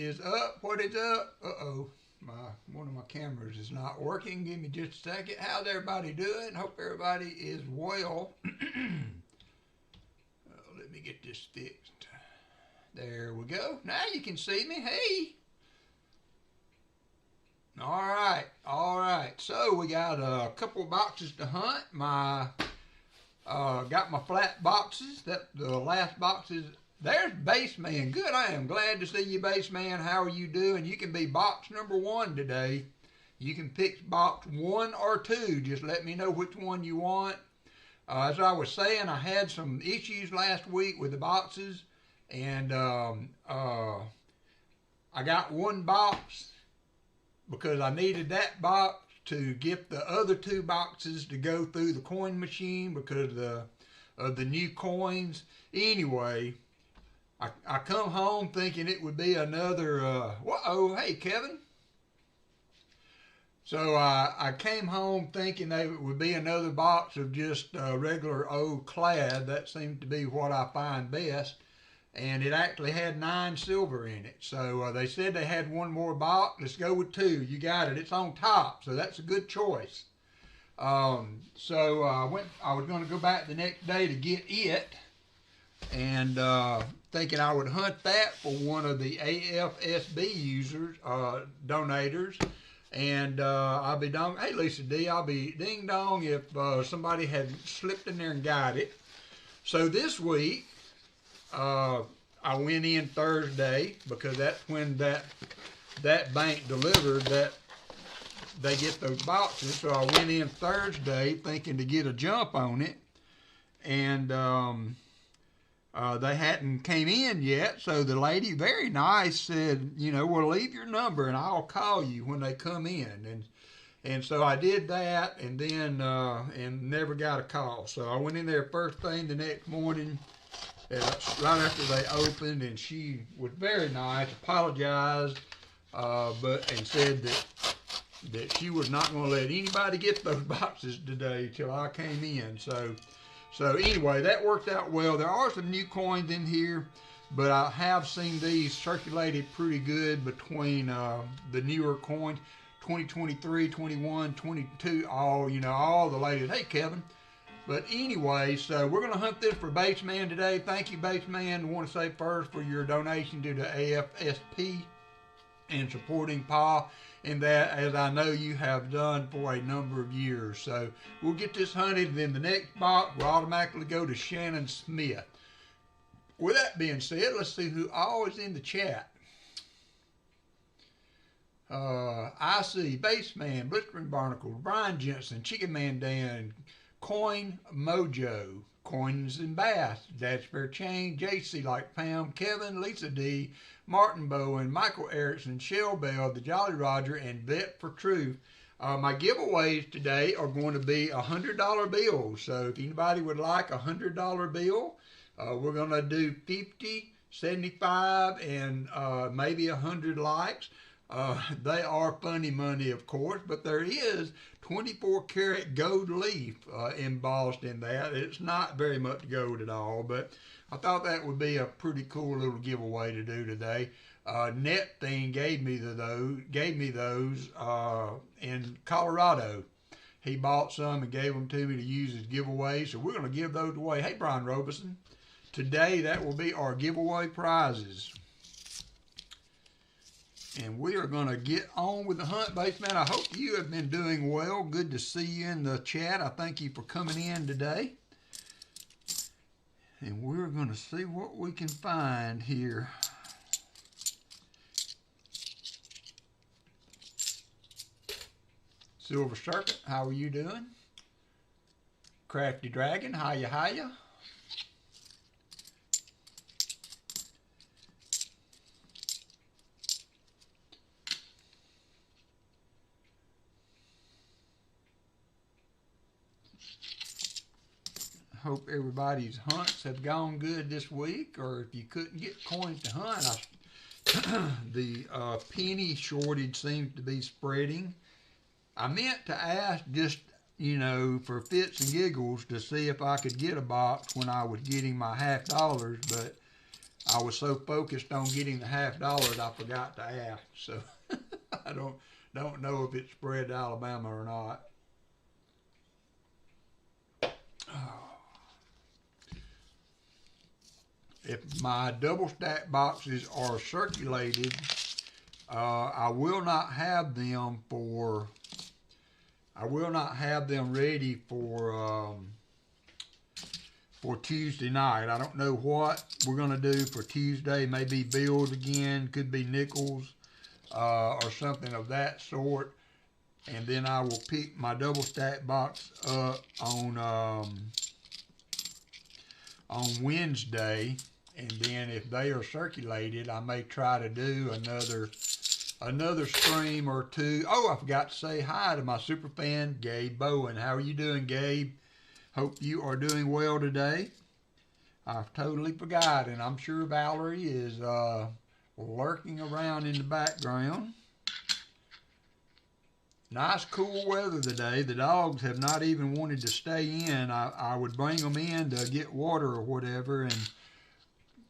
is up? What is up? Uh-oh. One of my cameras is not working. Give me just a second. How's everybody doing? Hope everybody is well. Let me get this fixed. There we go. Now you can see me. Hey. All right. So we got a couple boxes to hunt. Got my flat boxes. The last boxes. There's Baseman. Good. I am glad to see you, Baseman. How are you doing? You can be box number 1 today. You can pick box 1 or 2. Just let me know which one you want. As I was saying, I had some issues last week with the boxes, and I got one box because I needed that box to get the other 2 boxes to go through the coin machine because of the new coins. Anyway, I come home thinking it would be another, hey Kevin. So I came home thinking that it would be another box of just regular old clad. That seemed to be what I find best. And it actually had 9 silver in it. So they said they had one more box. Let's go with 2. You got it. It's on top. So that's a good choice. So I was going to go back the next day to get it. And thinking I would hunt that for one of the AFSP users, donators. And I'll be dong. Hey, Lisa D, I'll be ding dong if somebody had slipped in there and got it. So this week, I went in Thursday because that's when that bank delivered that they get those boxes. So I went in Thursday thinking to get a jump on it, and they hadn't came in yet. So the lady, very nice, said, well, leave your number and I'll call you when they come in. And so I did that, and then and never got a call. So I went in there first thing the next morning, right after they opened, and she was very nice, apologized, and said that she was not going to let anybody get those boxes today till I came in. So anyway, that worked out well. There are some new coins in here, but I have seen these circulated pretty good between the newer coins, 2023, 21, 22, all the latest. Hey, Kevin. But anyway, so we're going to hunt this for Baseman today. Thank you, Baseman. I want to say first for your donation to the AFSP and supporting Pa, and that, as I know you have done for a number of years. So we'll get this hunted, and then the next box will automatically go to Shannon Smith. With that being said, let's see who all is in the chat. I see Baseman, Blistering Barnacles, Brian Jensen, Chicken Man Dan, Coin Mojo, Coins and Bass, Dad's Fair Chain, JC Like Pam, Kevin, Lisa D, Martin Bowen, Michael Erickson, Shell Bell, The Jolly Roger, and Bet for Truth. My giveaways today are going to be $100 bills. So if anybody would like a $100 bill, we're going to do 50, 75, and maybe 100 likes. They are funny money, of course, but there is 24 karat gold leaf embossed in that. It's not very much gold at all, but I thought that would be a pretty cool little giveaway to do today. Net Thing gave me those in Colorado. He bought some and gave them to me to use as giveaways, so we're going to give those away. Hey, Brian Robeson. Today, that will be our giveaway prizes. And we are going to get on with the hunt, Baseman. I hope you have been doing well. Good to see you in the chat. I thank you for coming in today. And we're going to see what we can find here. Silver Circuit, how are you doing? Crafty Dragon, hiya. Hope everybody's hunts have gone good this week, or if you couldn't get coins to hunt, the penny shortage seems to be spreading. I meant to ask just, for fits and giggles to see if I could get a box when I was getting my $50, but I was so focused on getting the $50 I forgot to ask. So I don't know if it spread to Alabama or not. If my double stack boxes are circulated, I will not have them ready for Tuesday night. I don't know what we're going to do for Tuesday. Maybe bills again, could be nickels or something of that sort. And then I will pick my double stack box up on Wednesday. And then if they are circulated, I may try to do another stream or two. Oh, I forgot to say hi to my super fan, Gabe Bowen. How are you doing, Gabe? Hope you are doing well today. I've totally forgot, and I'm sure Valerie is lurking around in the background. Nice cool weather today. The dogs have not even wanted to stay in. I would bring them in to get water or whatever, and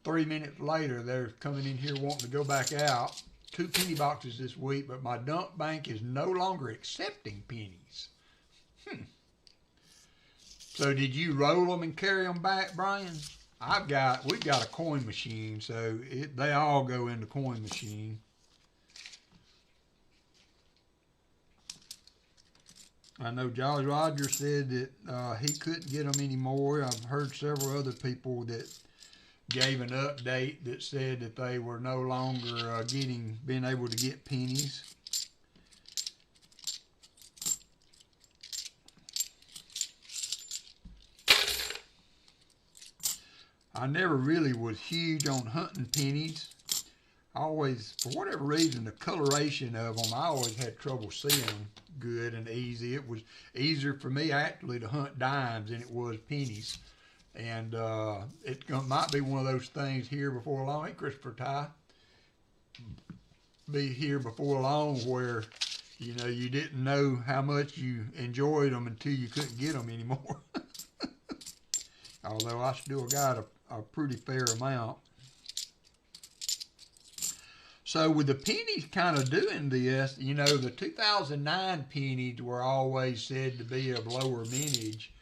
3 minutes later, they're coming in here wanting to go back out. 2 penny boxes this week, but my dump bank is no longer accepting pennies. So did you roll them and carry them back, Brian? We've got a coin machine, so they all go in the coin machine. I know Jolly Roger said that he couldn't get them anymore. I've heard several other people that gave an update that said that they were no longer being able to get pennies. I never really was huge on hunting pennies. I always, for whatever reason, the coloration of them, I always had trouble seeing them good and easy. It was easier for me actually to hunt dimes than it was pennies. And it might be one of those things here before long. Hey, Christopher Ty. Be here before long where, you know, you didn't know how much you enjoyed them until you couldn't get them anymore. Although I still got a pretty fair amount. So with the pennies kind of doing this, you know, the 2009 pennies were always said to be of lower mintage.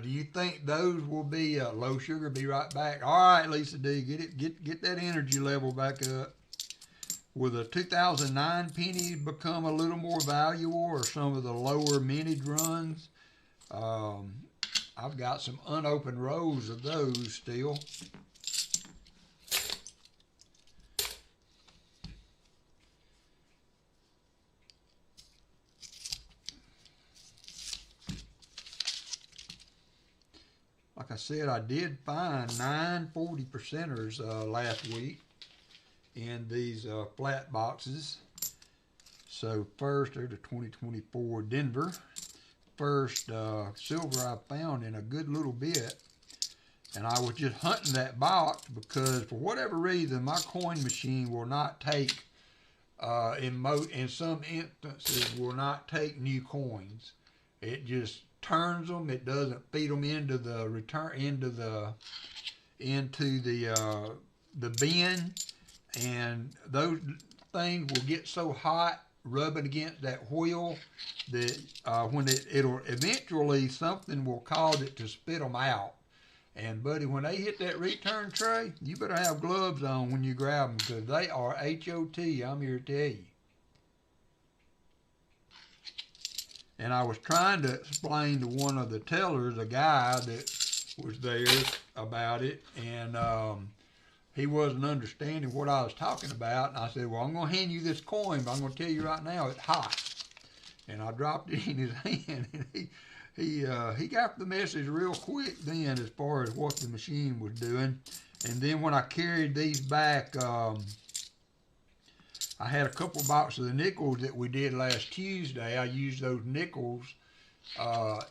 Do you think those will be low sugar? Be right back. All right, Lisa D, get that energy level back up. Will the 2009 pennies become a little more valuable, or some of the lower mintage runs? I've got some unopened rows of those still. Like I said, I did find 9 40%ers last week in these flat boxes. So first, there's the 2024 Denver. First silver I found in a good little bit. And I was just hunting that box because for whatever reason, my coin machine will not take, in some instances, will not take new coins. It just turns them. It doesn't feed them into the bin, and those things will get so hot rubbing against that wheel that when it'll eventually something will cause it to spit them out. And buddy, when they hit that return tray, you better have gloves on when you grab them, because they are H-O-T, I'm here to tell you. And I was trying to explain to one of the tellers, a guy that was there, about it, and he wasn't understanding what I was talking about. And I said, well, I'm going to hand you this coin, but I'm going to tell you right now, it's hot. And I dropped it in his hand, and he got the message real quick then as far as what the machine was doing. And then when I carried these back, I had a couple boxes of nickels that we did last Tuesday. I used those nickels.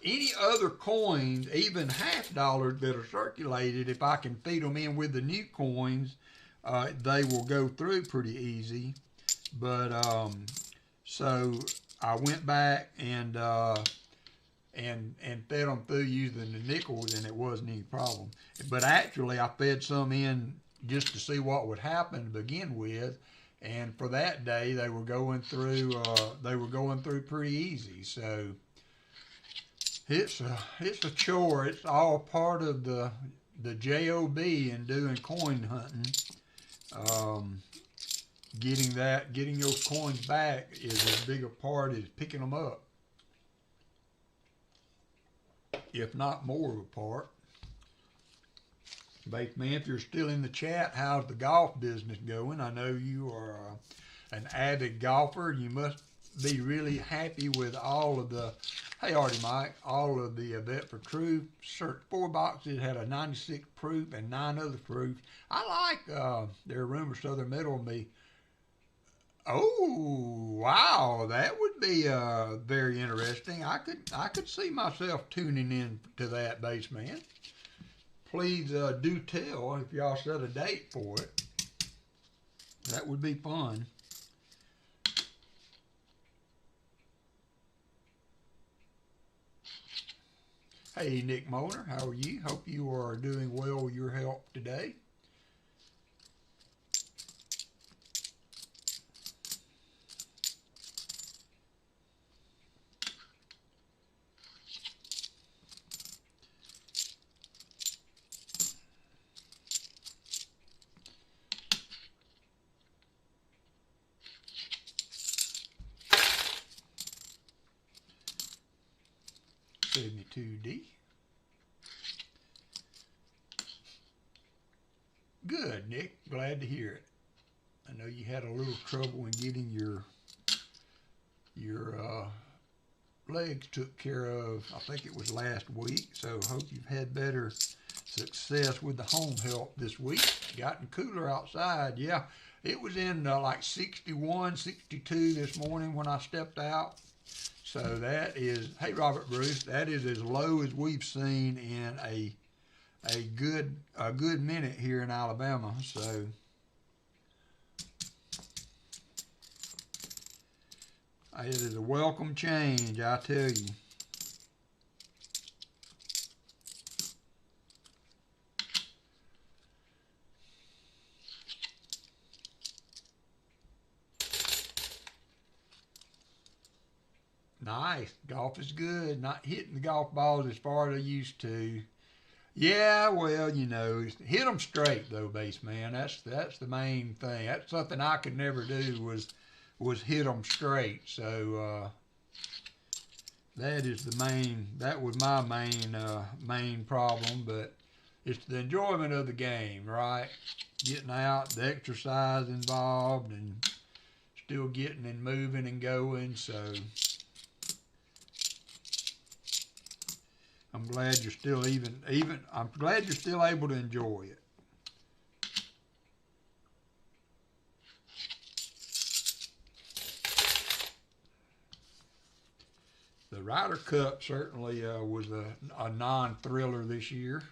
Any other coins, even $50 that are circulated, if I can feed them in with the new coins, they will go through pretty easy. But so I went back and fed them through using the nickels, and it wasn't any problem. But actually, I fed some in just to see what would happen to begin with. And for that day, they were going through pretty easy. So it's a chore. It's all part of the job in doing coin hunting. Getting those coins back is as big a part as picking them up, if not more of a part. Base man, if you're still in the chat, how's the golf business going? I know you are an avid golfer. You must be really happy with all of the, hey Artie Mike, all of the Bet for Truth. 4 boxes had a 96 proof and 9 other proofs. I like their Rumor Southern Metal me. Oh, wow, that would be very interesting. I could see myself tuning in to that, base man. Please do tell if y'all set a date for it. That would be fun. Hey, Nick Molnar, how are you? Hope you are doing well with your health today. D. Good, Nick. Glad to hear it. I know you had a little trouble in getting your legs took care of. I think it was last week. So hope you've had better success with the home health this week. Gotten cooler outside. Yeah, it was in like 61, 62 this morning when I stepped out. So that is, hey Robert Bruce, that is as low as we've seen in a good minute here in Alabama. So it is a welcome change, I tell you. Nice. Golf is good. Not hitting the golf balls as far as I used to. Yeah, well, you know, hit them straight though, base man. That's the main thing. That's something I could never do was hit them straight. So that is that was my main problem. But it's the enjoyment of the game, right? Getting out, the exercise involved, and still getting and moving and going. So I'm glad you're still I'm glad you're still able to enjoy it. The Ryder Cup certainly was a non-thriller this year.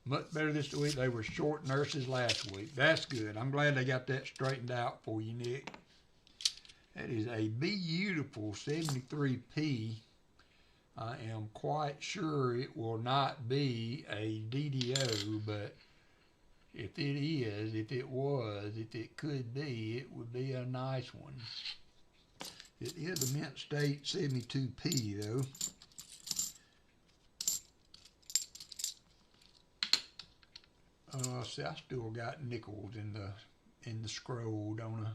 Much better this week. They were short nurses last week. That's good. I'm glad they got that straightened out for you, Nick. That is a beautiful 73P. I am quite sure it will not be a DDO, but if it is, if it could be, it would be a nice one. It is a Mint State 72P though. See, I still got nickels in the scroll, don't I?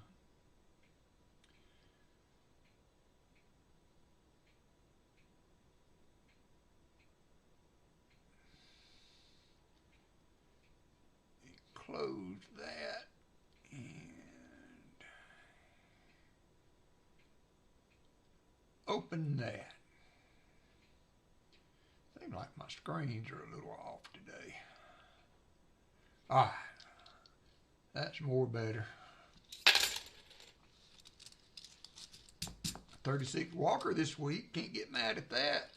Close that and open that. Seems like my screens are a little off today. All right, that's more better. 36 Walker this week, can't get mad at that.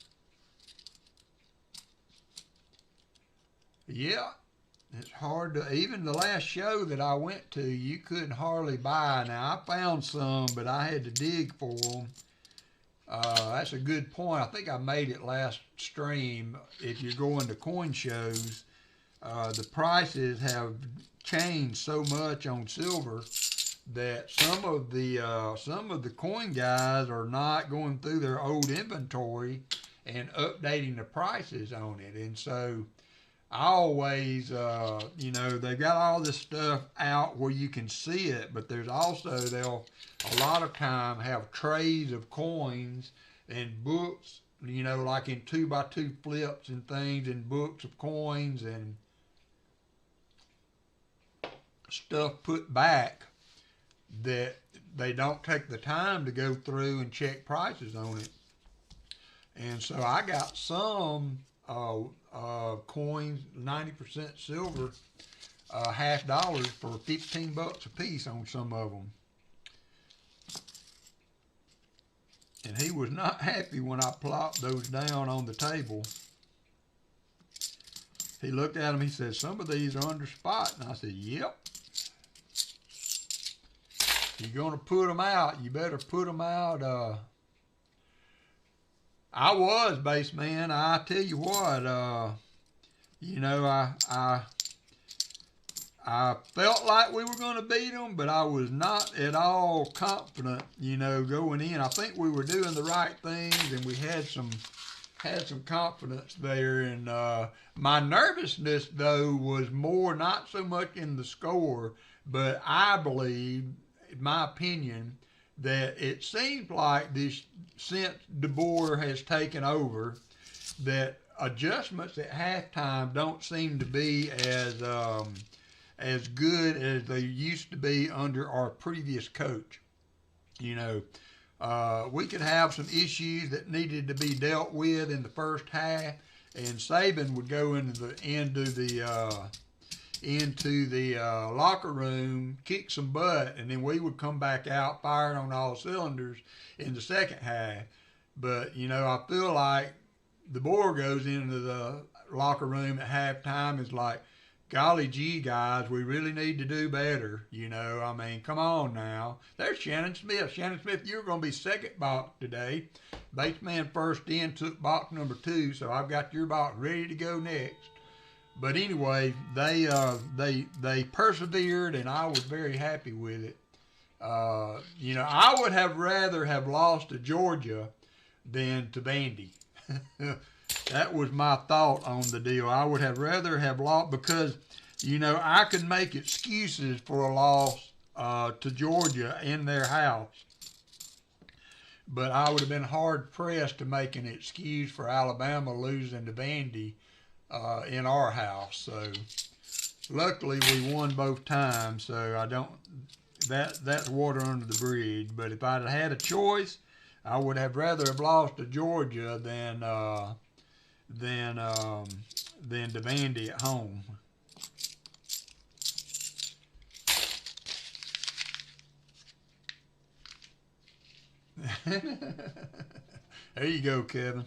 Yeah. It's hard to, even the last show that I went to, you couldn't hardly buy. Now, I found some, but I had to dig for them. That's a good point. I think I made it last stream. If you're going to coin shows, the prices have changed so much on silver that some of the coin guys are not going through their old inventory and updating the prices on it. And so I always, they've got all this stuff out where you can see it, but there's also, they'll a lot of time have trays of coins and books, like in 2x2 flips and things, and books of coins and stuff put back that they don't take the time to go through and check prices on it. And so I got some coins, 90% silver, $50 for $15 a piece on some of them. And he was not happy when I plopped those down on the table. He looked at them, he said, some of these are under spot. And I said, yep. You're going to put them out, you better put them out. I was, base man. I tell you what, I felt like we were going to beat them, but I was not at all confident, going in. I think we were doing the right things, and we had some confidence there. And my nervousness, though, was more not so much in the score, but I believe, in my opinion, that it seems like this, since DeBoer has taken over, that adjustments at halftime don't seem to be as good as they used to be under our previous coach. We could have some issues that needed to be dealt with in the first half, and Saban would go into the locker room, kick some butt, and then we would come back out firing on all cylinders in the second half. But, I feel like DeBoer goes into the locker room at halftime, is like, golly gee, guys, we really need to do better. Come on now. There's Shannon Smith. Shannon Smith, you're going to be second box today. Baseman first in, took box number 2, so I've got your box ready to go next. But anyway, they persevered, and I was very happy with it. I would have rather have lost to Georgia than to Vandy. That was my thought on the deal. I would have rather have lost because, I could make excuses for a loss to Georgia in their house. But I would have been hard-pressed to make an excuse for Alabama losing to Vandy in our house. So luckily we won both times, so that's water under the bridge. But if I'd had a choice, I would have rather have lost to Georgia than to Vandy at home. There you go, Kevin.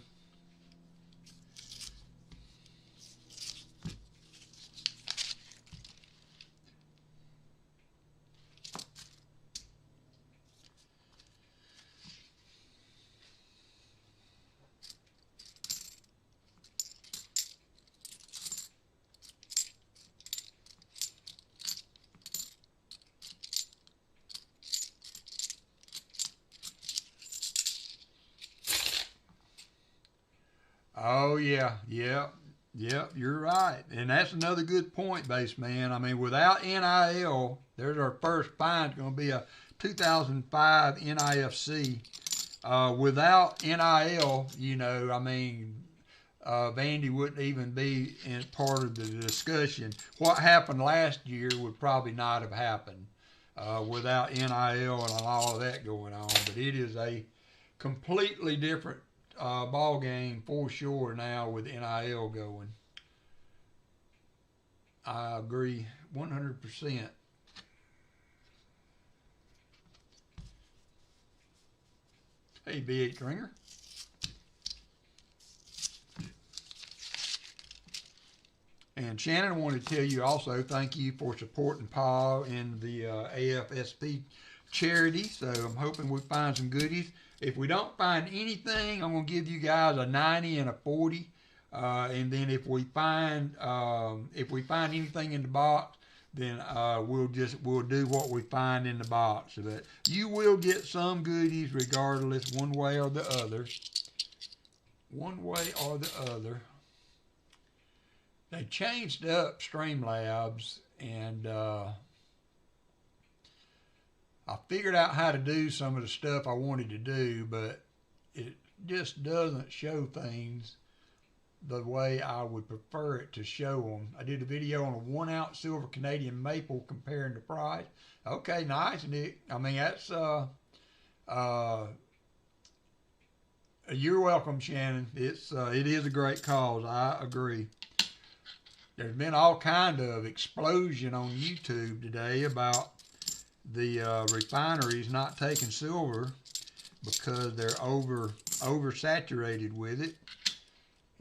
Oh, yeah, you're right. And that's another good point, base man. Without NIL, there's our first find. It's going to be a 2005 NIFC. Without NIL, Vandy wouldn't even be in part of the discussion. What happened last year would probably not have happened without NIL and all of that going on. But it is a completely different ball game for sure now with NIL going. I agree 100%. Hey, BH Ringer. And Shannon wanted to tell you also, thank you for supporting Paul in the AFSP charity. So I'm hoping we find some goodies. If we don't find anything, I'm going to give you guys a 90 and a 40 And then if we find anything in the box, then we'll do what we find in the box. But you will get some goodies regardless, one way or the other. One way or the other. They changed up Streamlabs, and I figured out how to do some of the stuff I wanted to do, but it just doesn't show things the way I would prefer it to show them. I did a video on a 1 ounce silver Canadian maple comparing the price. Okay, nice, Nick. I mean, that's you're welcome, Shannon. It is a great cause. I agree. There's been all kind of explosion on YouTube today about the refineries not taking silver because they're oversaturated with it,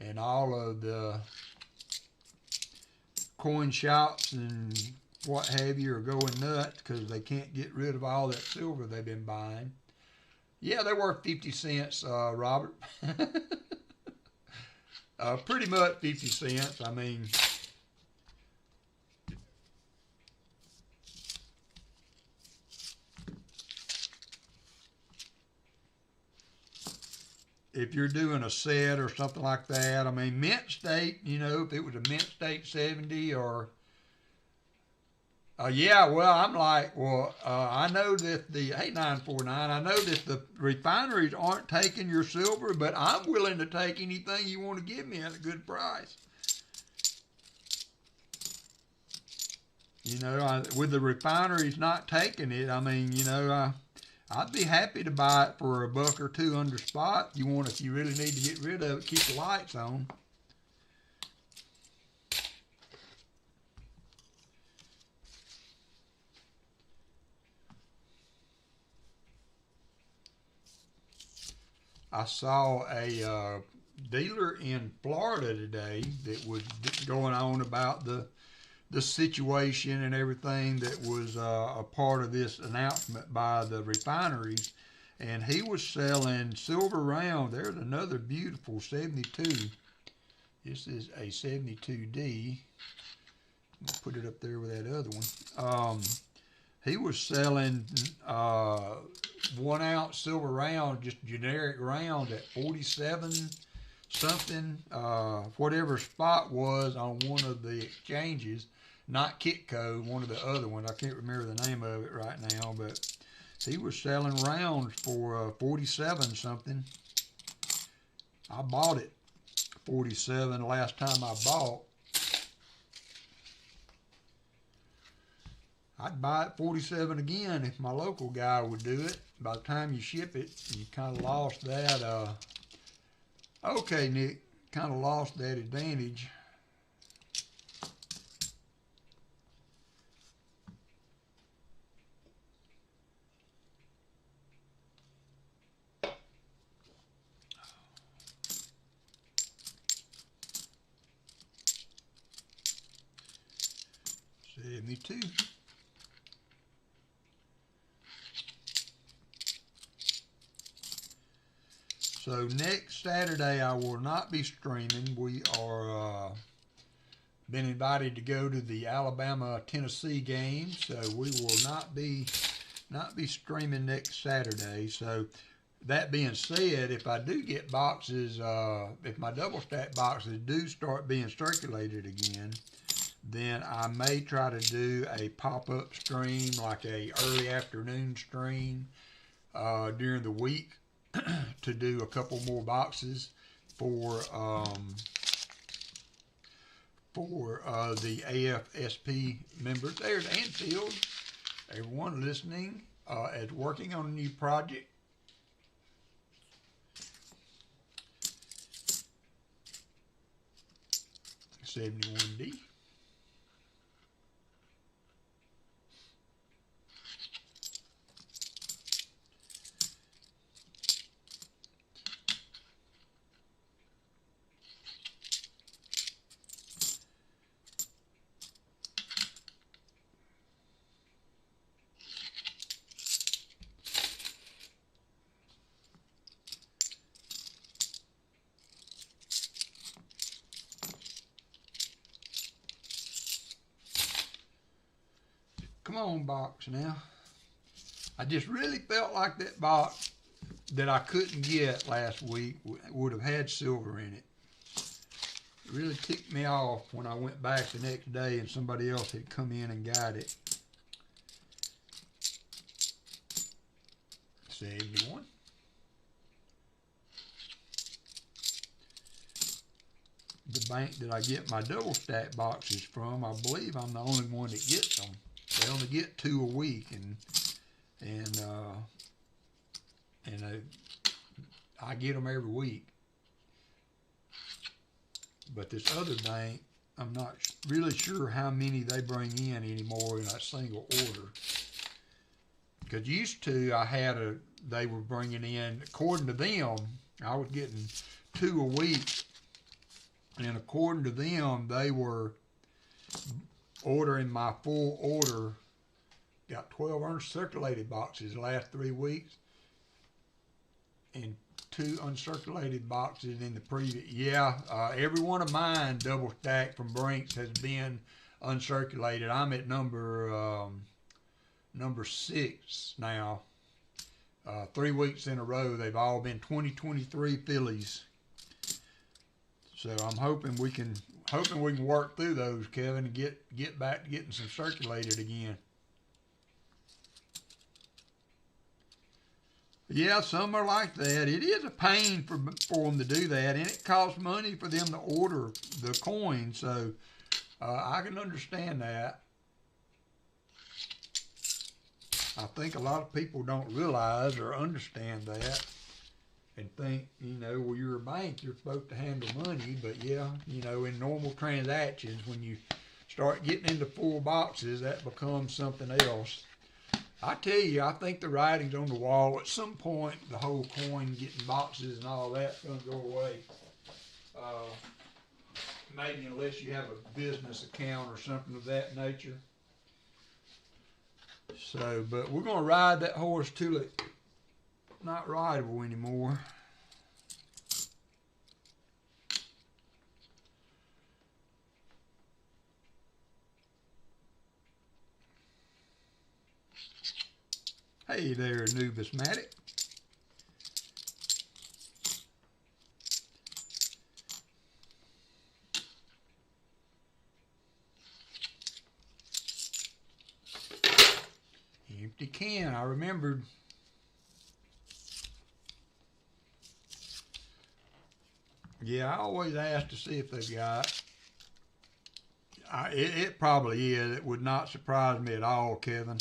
and all of the coin shops and what have you are going nuts because they can't get rid of all that silver they've been buying. Yeah, they're worth 50 cents, Robert. Pretty much 50 cents. I mean, if you're doing a set or something like that, I mean, mint state, you know, if it was a mint state 70 or, yeah, well, I'm like, well, I know that hey, 949, I know that the refineries aren't taking your silver, but I'm willing to take anything you want to give me at a good price. You know, with the refineries not taking it, I mean, you know, I'd be happy to buy it for $1 or $2 under spot. If you really need to get rid of it, keep the lights on. I saw a dealer in Florida today that was going on about the situation and everything that was a part of this announcement by the refineries, and he was selling silver round. There's another beautiful 72. This is a 72D. I'll put it up there with that other one. He was selling 1 ounce silver round, just generic round, at 47 something, whatever spot was on one of the exchanges. Not Kitco, one of the other ones. I can't remember the name of it right now, but he was selling rounds for 47 something. I bought it 47 last time I bought. I'd buy it 47 again if my local guy would do it. By the time you ship it, you kind of lost that. Okay, Nick, kind of lost that advantage. Me too. So next Saturday I will not be streaming. We are been invited to go to the Alabama-Tennessee game, so we will not be streaming next Saturday. So that being said, if I do get boxes, if my double stack boxes do start being circulated again, then I may try to do a pop-up stream, like a early afternoon stream during the week to do a couple more boxes for the AFSP members. There's Anfield, everyone listening, is working on a new project. $71D. Come on, box now. I just really felt like that box that I couldn't get last week would have had silver in it. It really ticked me off when I went back the next day and somebody else had come in and got it. 71. The bank that I get my double stack boxes from, I believe I'm the only one that gets them. They only get 2 a week, and I get them every week. But this other bank, I'm not really sure how many they bring in anymore in a single order. Because used to, they were bringing in, according to them, I was getting 2 a week. And according to them, they were ordering my full order. Got 12 uncirculated boxes the last 3 weeks. And 2 uncirculated boxes in the previous. Yeah, every one of mine double stacked from Brinks has been uncirculated. I'm at number 6 now. 3 weeks in a row, they've all been 2023 fillies. So I'm hoping we can work through those, Kevin, and get back to getting some circulated again. Yeah, some are like that. It is a pain for them to do that, and it costs money for them to order the coin. So I can understand that. I think a lot of people don't realize or understand that. And think, well, you're a bank, you're supposed to handle money, but yeah, in normal transactions, when you start getting into full boxes, that becomes something else. I tell you, I think the writing's on the wall. At some point, the whole coin getting boxes and all that's going to go away. Maybe unless you have a business account or something of that nature. So, but we're going to ride that horse till it's not rideable anymore. Hey there, Numismatic. Empty can, I remembered. Yeah, I always ask to see if they've got. It probably is. It would not surprise me at all, Kevin.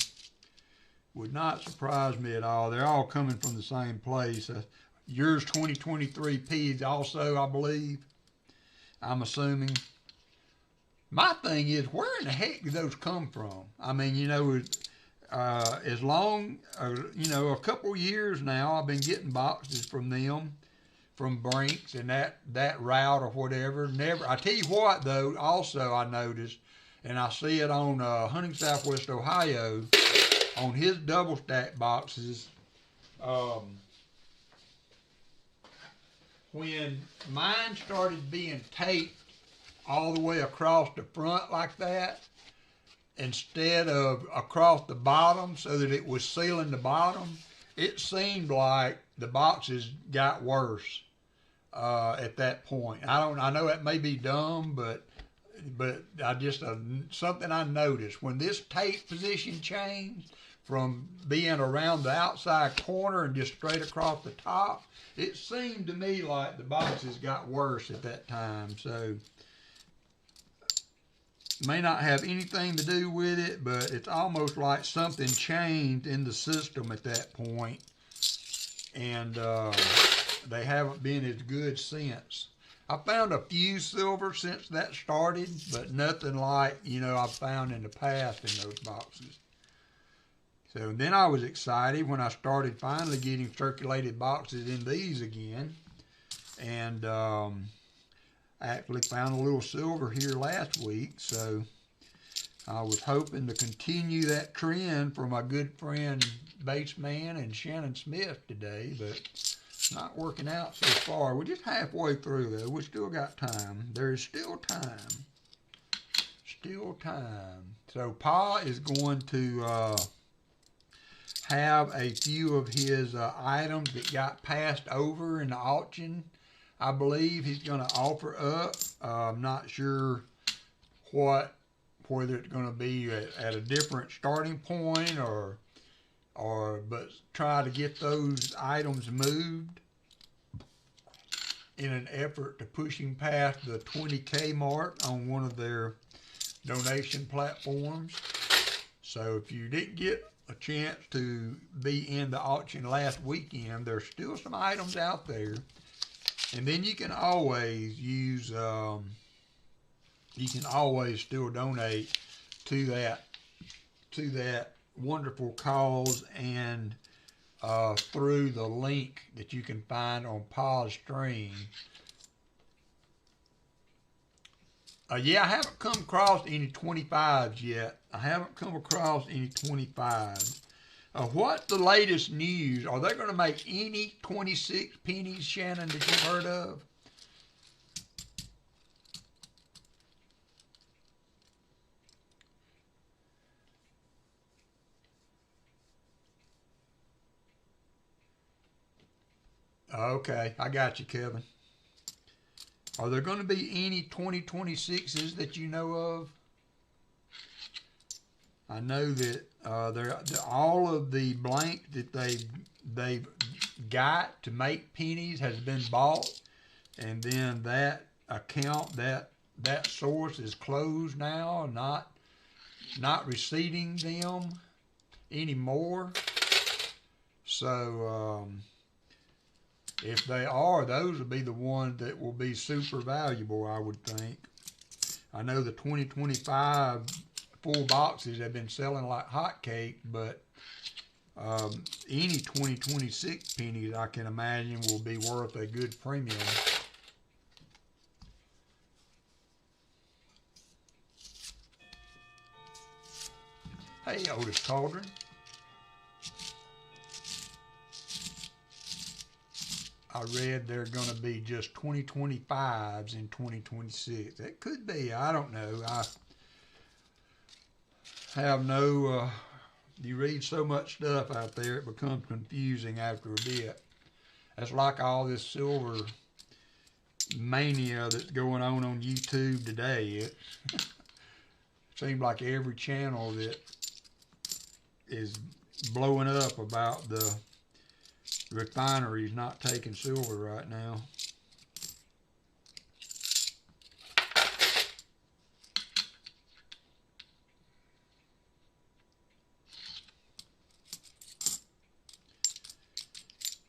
Would not surprise me at all. They're all coming from the same place. Yours 2023 P also, I believe. I'm assuming. My thing is, where in the heck do those come from? I mean, as long, a couple years now, I've been getting boxes from them, from Brinks and that route or whatever. Never. I tell you what, though, also I noticed, and I see it on Hunting Southwest Ohio, on his double stack boxes, when mine started being taped all the way across the front like that, instead of across the bottom so that it was sealing the bottom, it seemed like the boxes got worse at that point. I know that may be dumb, but I just something I noticed when this tape position changed from being around the outside corner and just straight across the top, it seemed to me like the boxes got worse at that time. So may not have anything to do with it, but it's almost like something changed in the system at that point, and they haven't been as good since. I found a few silver since that started, but nothing like I've found in the past in those boxes. So then I was excited when I started finally getting circulated boxes in these again, and I actually found a little silver here last week, so I was hoping to continue that trend for my good friend Baseman and Shannon Smith today, but not working out so far. We're just halfway through, though. We still got time. There is still time. still time. So Pa is going to have a few of his items that got passed over in the auction. I believe he's going to offer up. I'm not sure whether it's going to be at a different starting point but try to get those items moved in an effort to push him past the 20K mark on one of their donation platforms. So if you didn't get a chance to be in the auction last weekend, there's still some items out there. And then you can always use, you can always still donate to that wonderful cause and through the link that you can find on Pa's stream. Yeah, I haven't come across any 25s yet. I haven't come across any 25s. What's the latest news? Are they going to make any 26 pennies, Shannon, that you've heard of? Okay, I got you, Kevin. Are there going to be any 2026s that you know of? I know that all of the blank that they've got to make pennies has been bought, and then that account, that source is closed now, not receiving them anymore. So if they are, those will be the ones that will be super valuable, I would think. I know the 2025 full boxes have been selling like hotcakes, but any 2026 pennies I can imagine will be worth a good premium. Hey, Otis Cauldron. I read they're going to be just 2025s in 2026. That could be. I don't know. I have no, you read so much stuff out there, it becomes confusing after a bit. That's like all this silver mania that's going on YouTube today. It seems like every channel that is blowing up about the refineries not taking silver right now.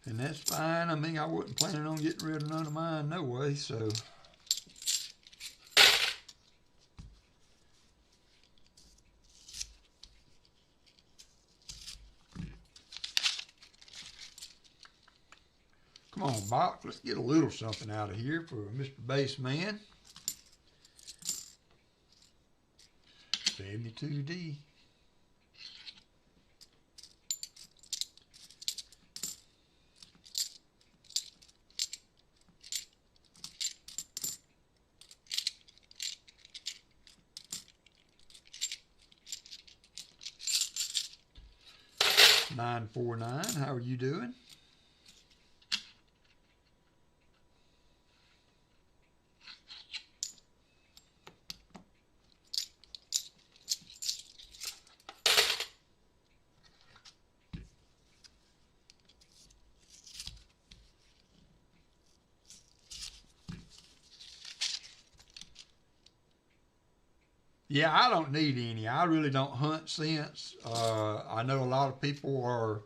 And that's fine. I mean, I wasn't planning on getting rid of none of mine no way, so. Come on, box. Let's get a little something out of here for Mr. Baseman. 72D. $9.49. How are you doing? Yeah, I don't need any. I really don't hunt cents. I know a lot of people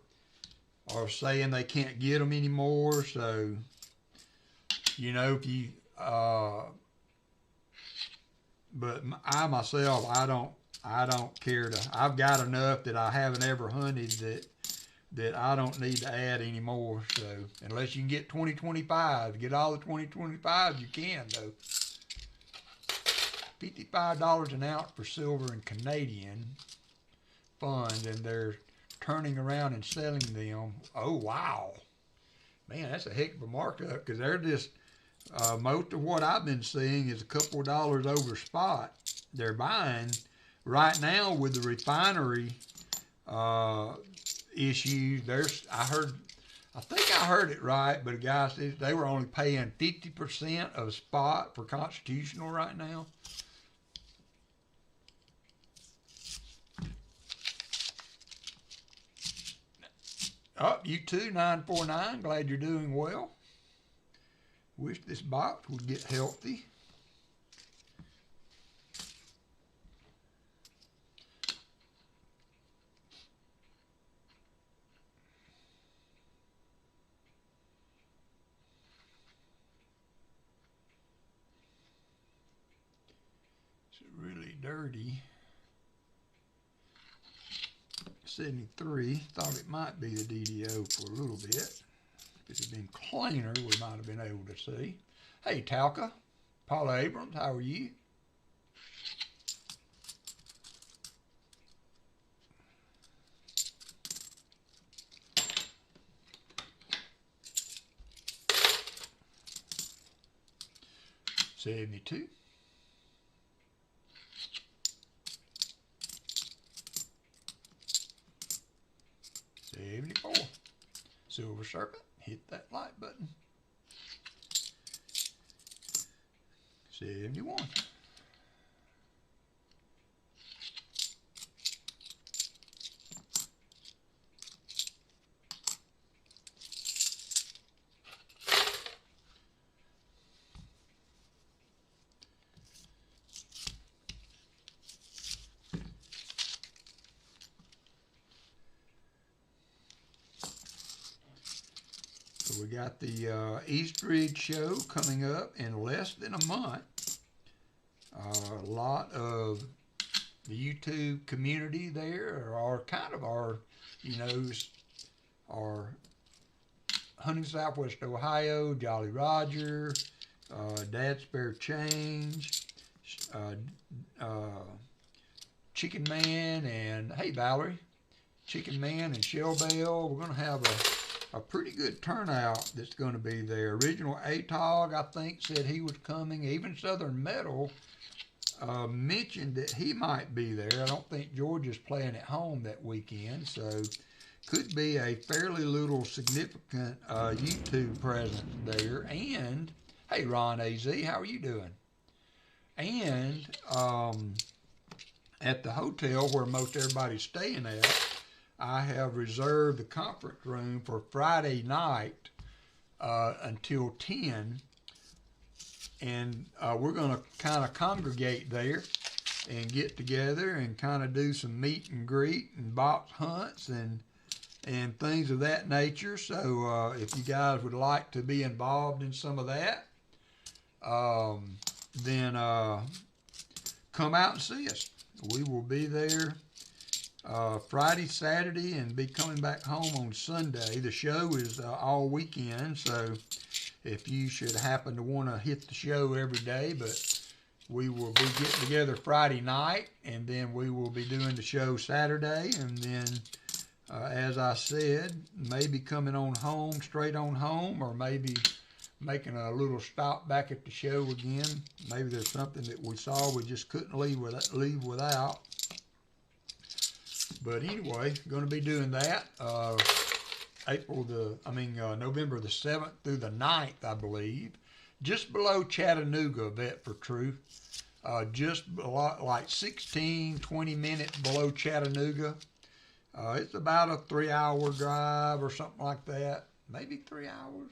are saying they can't get them anymore. So, you know, if you, but I myself, I don't care to. I've got enough that I haven't ever hunted that I don't need to add anymore. So, unless you can get 2025, get all the 2025 you can though. $55 an ounce for silver and Canadian funds, and they're turning around and selling them. Oh wow, man, that's a heck of a markup because most of what I've been seeing is a couple of dollars over spot. They're buying right now with the refinery issues. I think I heard it right, but a guy said they were only paying 50% of spot for constitutional right now. Oh, you too, 949. Glad you're doing well. Wish this box would get healthy. It's really dirty. 73, thought it might be the DDO for a little bit. If it had been cleaner, we might have been able to see. Hey, Talca, Paula Abrams, how are you? $72. $74. Silver Serpent, hit that like button. 71. So we got the Eastridge show coming up in less than a month. A lot of the YouTube community there are kind of our, you know, our Hunting Southwest Ohio, Jolly Roger, Dad Spare Change, Chicken Man, and hey Valerie, Chicken Man and Shell Bell. We're going to have a pretty good turnout that's going to be there. Original ATOG, I think, said he was coming. Even Southern Metal mentioned that he might be there. I don't think Georgia's playing at home that weekend, so could be a fairly little significant YouTube presence there. And, hey, Ron AZ, how are you doing? And at the hotel where most everybody's staying at, I have reserved the conference room for Friday night until 10. And we're going to kind of congregate there and get together and kind of do some meet and greet and box hunts and things of that nature. So if you guys would like to be involved in some of that, then come out and see us. We will be there Friday, Saturday, and be coming back home on Sunday. The show is all weekend, so if you should happen to want to hit the show every day, but we will be getting together Friday night, and then we will be doing the show Saturday, and then, as I said, maybe coming on home, straight on home, or maybe making a little stop back at the show again. Maybe there's something that we saw we just couldn't leave without. But anyway, going to be doing that. November the 7th through the 9th, I believe, just below Chattanooga, Vet for Truth, just a lot, like 16, 20 minutes below Chattanooga. It's about a 3-hour drive or something like that, maybe 3 hours.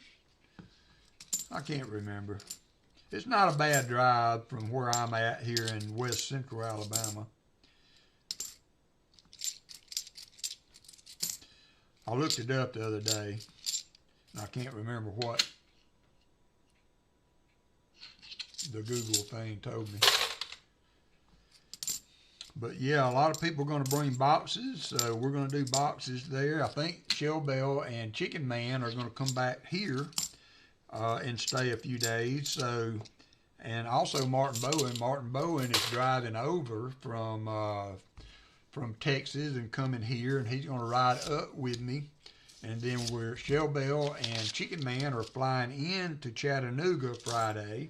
I can't remember. It's not a bad drive from where I'm at here in west central Alabama. I looked it up the other day, and I can't remember what the Google thing told me. But yeah, a lot of people are going to bring boxes, so we're going to do boxes there. I think Shell Bell and Chicken Man are going to come back here and stay a few days. So, and also Martin Bowen. Martin Bowen is driving over from Texas and coming here, and he's going to ride up with me And then Shell Bell and Chicken Man are flying in to Chattanooga Friday,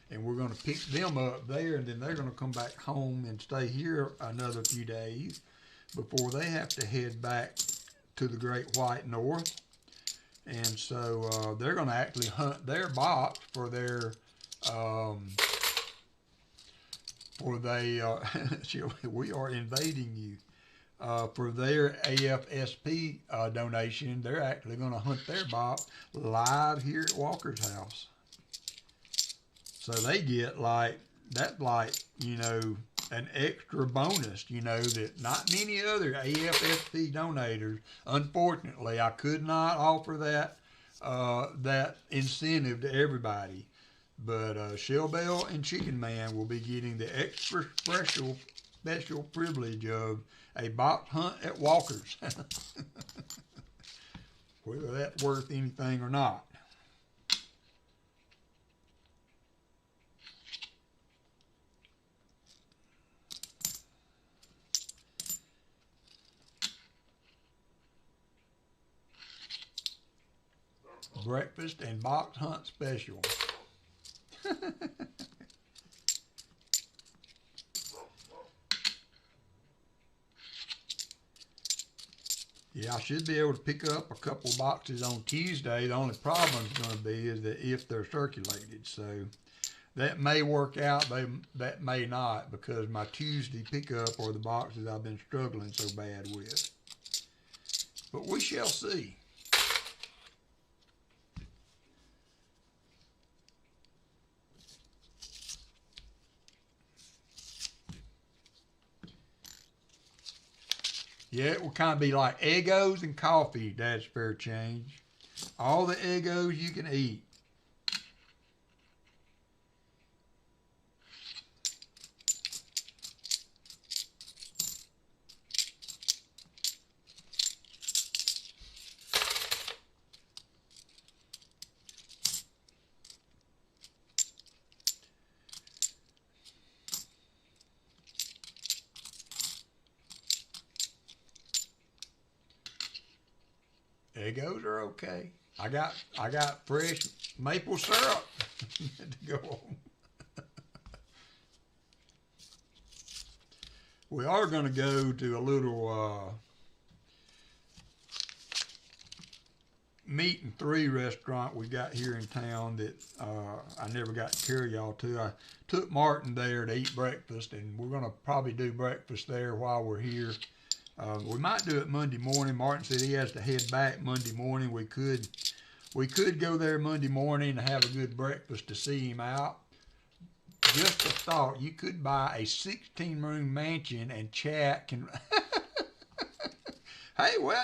and we're going to pick them up there, and then they're going to come back home and stay here another few days before they have to head back to the Great White North. And so they're going to actually hunt their box for their we are invading you. For their AFSP donation, they're actually going to hunt their box live here at Walker's house. So they get an extra bonus, that not many other AFSP donators. Unfortunately, I could not offer that incentive to everybody. But Shell Bell and Chicken Man will be getting the extra special privilege of a box hunt at Walker's, whether that's worth anything or not. Breakfast and box hunt special. Yeah, I should be able to pick up a couple boxes on Tuesday. The only problem is going to be is that if they're circulated. So that may work out, that may not, because my Tuesday pickup are the boxes I've been struggling so bad with. But we shall see. Yeah, it will kind of be like Eggos and coffee, Dad's Fair Change. All the Eggos you can eat. Eggos are okay. I got fresh maple syrup to go on. We are going to go to a little meat and three restaurant we got here in town that I never got to carry y'all to. I took Martin there to eat breakfast, and we're going to probably do breakfast there while we're here. We might do it Monday morning. Martin said he has to head back Monday morning. We could go there Monday morning and have a good breakfast to see him out. Just a thought, you could buy a 16-room mansion and chat can. Hey, well,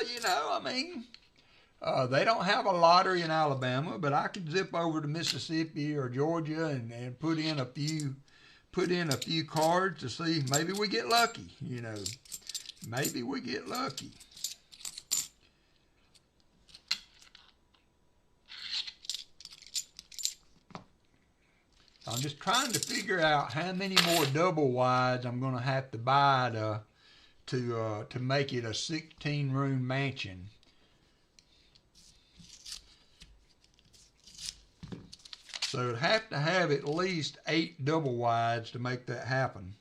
they don't have a lottery in Alabama, but I could zip over to Mississippi or Georgia and put in a few cards to see, maybe we get lucky, Maybe we get lucky. I'm just trying to figure out how many more double wides I'm going to have to buy to make it a 16-room mansion. So it'd have to have at least 8 double wides to make that happen.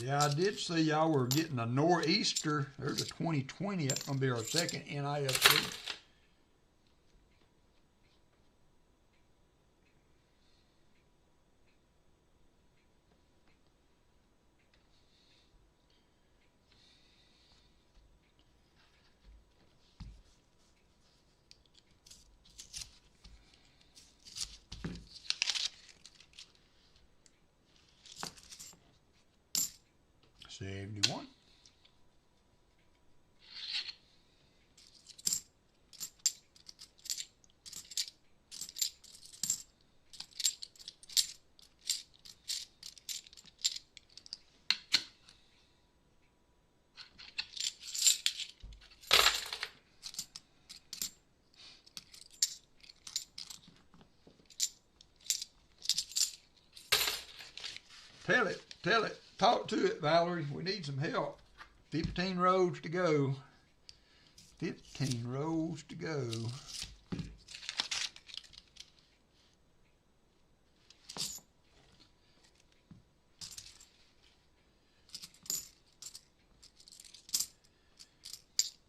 Yeah, I did see y'all were getting a nor'easter. There's a 2020. That's going to be our second NIFC. $71. Tell it. Talk to it, Valerie. We need some help. 15 rows to go. 15 rows to go.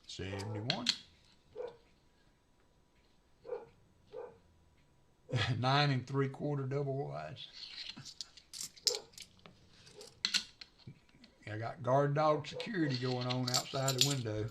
$71. 9 3/4 double wides. I got guard dog security going on outside the window.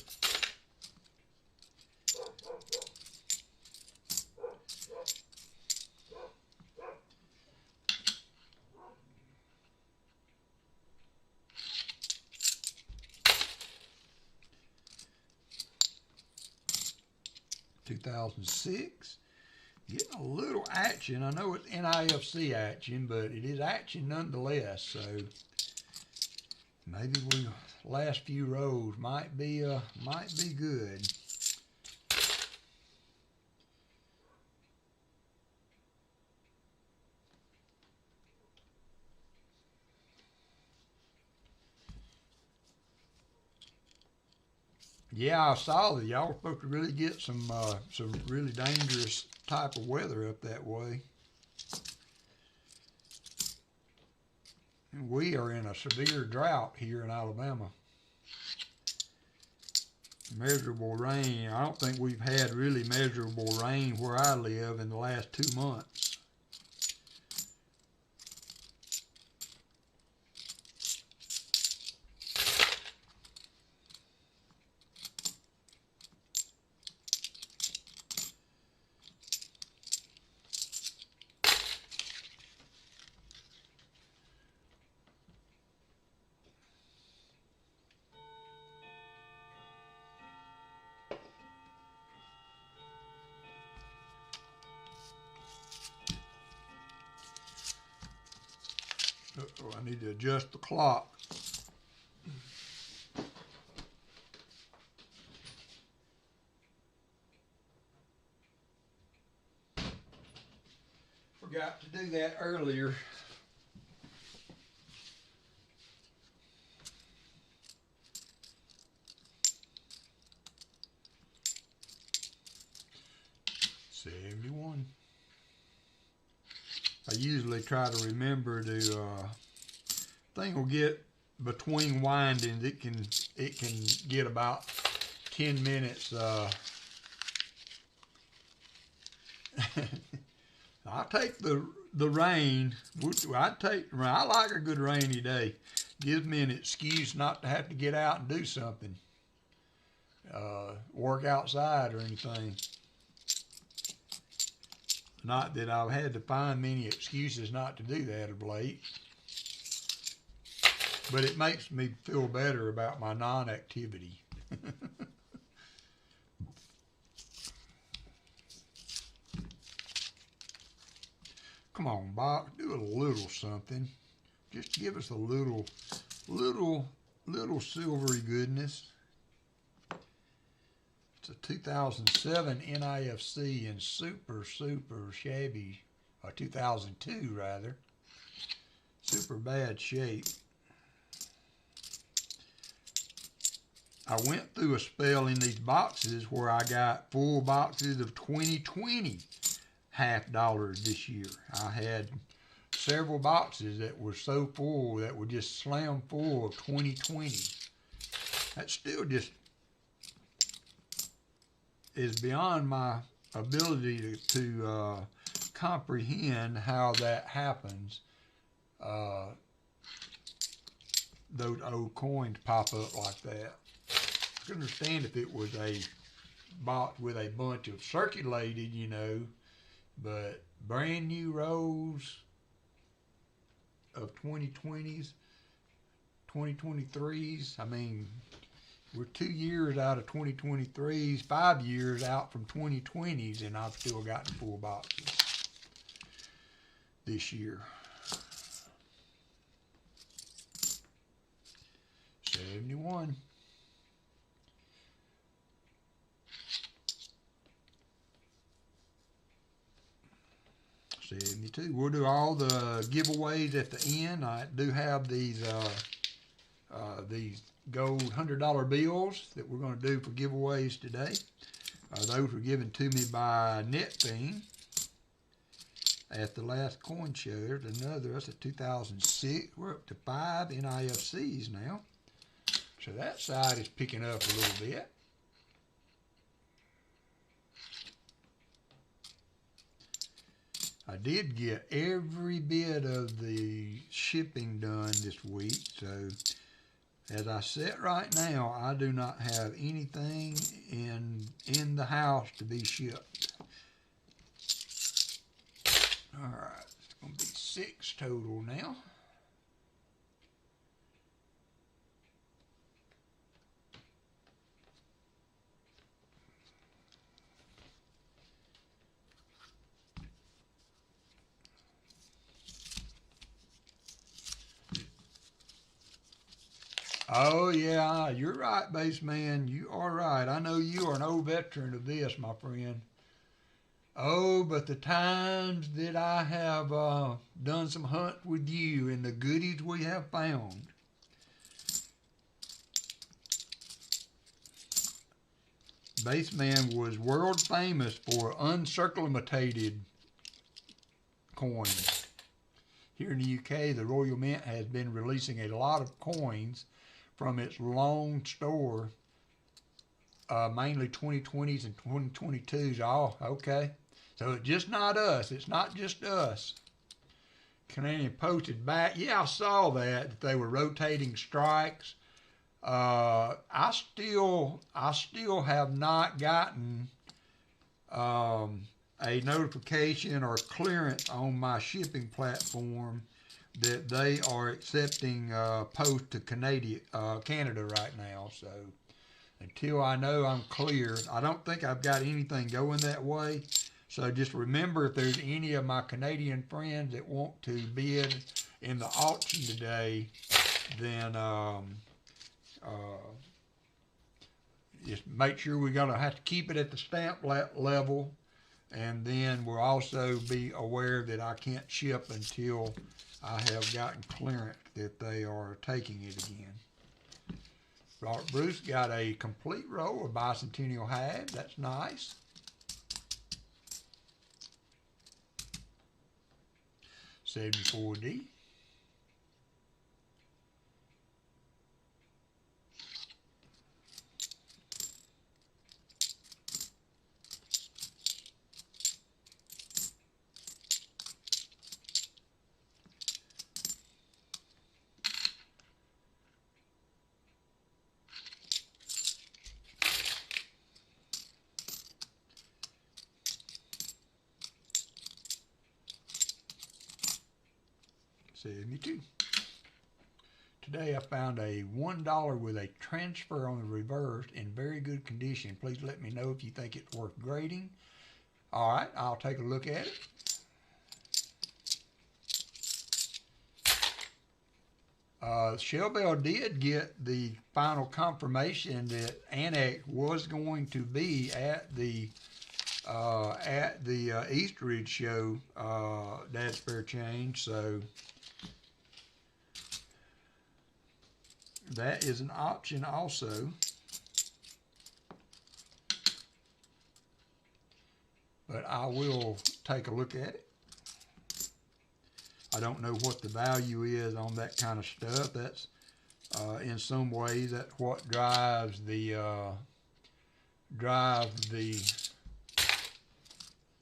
$2006. Getting a little action. I know it's NIFC action, but it is action nonetheless. So maybe we last few rows might be good. Yeah, I saw that y'all were supposed to really get some really dangerous type of weather up that way. And we are in a severe drought here in Alabama. Measurable rain. I don't think we've had really measurable rain where I live in the last 2 months. Uh-oh, I need to adjust the clock. Forgot to do that earlier. $71. I usually try to remember to thing will get between windings. It can get about 10 minutes. I take the rain. I like a good rainy day. Gives me an excuse not to have to get out and do something, work outside or anything. Not that I've had to find many excuses not to do that of late, but it makes me feel better about my non-activity. Come on, Bob, do a little something. Just give us a little silvery goodness. It's a 2007 NIFC in super shabby, or 2002 rather, super bad shape. I went through a spell in these boxes where I got full boxes of 2020 $half this year. I had several boxes that were so full that were just slam full of 2020. That still just is beyond my ability to comprehend how that happens. Those old coins pop up like that. I can understand if it was a box with a bunch of circulated, you know, but brand new rows of 2020s, 2023s. I mean, we're 2 years out of 2023s, 5 years out from 2020s, and I've still gotten full boxes this year. 71. 72. We'll do all the giveaways at the end. I do have these gold $100 bills that we're going to do for giveaways today. Those were given to me by NetBeam at the last coin show. There's another. That's a 2006. We're up to 5 NIFCs now. So that side is picking up a little bit. I did get every bit of the shipping done this week, so as I sit right now, I do not have anything in the house to be shipped. All right, it's going to be 6 total now. Oh, yeah, you're right, Baseman. You are right. I know you are an old veteran of this, my friend. Oh, but the times that I have done some hunt with you and the goodies we have found. Baseman was world famous for uncirculated coins. Here in the UK, the Royal Mint has been releasing a lot of coins from its long store, mainly 2020s and 2022s. Oh, okay. So it's just not us. It's not just us. Canadian posted back. Yeah, I saw that they were rotating strikes. I still have not gotten a notification or clearance on my shipping platform that they are accepting post to Canada right now. So until I know I'm clear, I don't think I've got anything going that way. So just remember, if there's any of my Canadian friends that want to bid in the auction today, then just make sure we're going to have to keep it at the stamp level. And then we'll also be aware that I can't ship until I have gotten clearance that they are taking it again. Robert Bruce got a complete roll of bicentennial hide. That's nice. $74D. $72. Today I found a $1 with a transfer on the reverse in very good condition. Please let me know if you think it's worth grading. All right, I'll take a look at it. Shellbell did get the final confirmation that Annex was going to be at the Eastridge show, Dad's Fair Change, so that is an option also. But I will take a look at it. I don't know what the value is on that kind of stuff. That's in some ways that's what drives the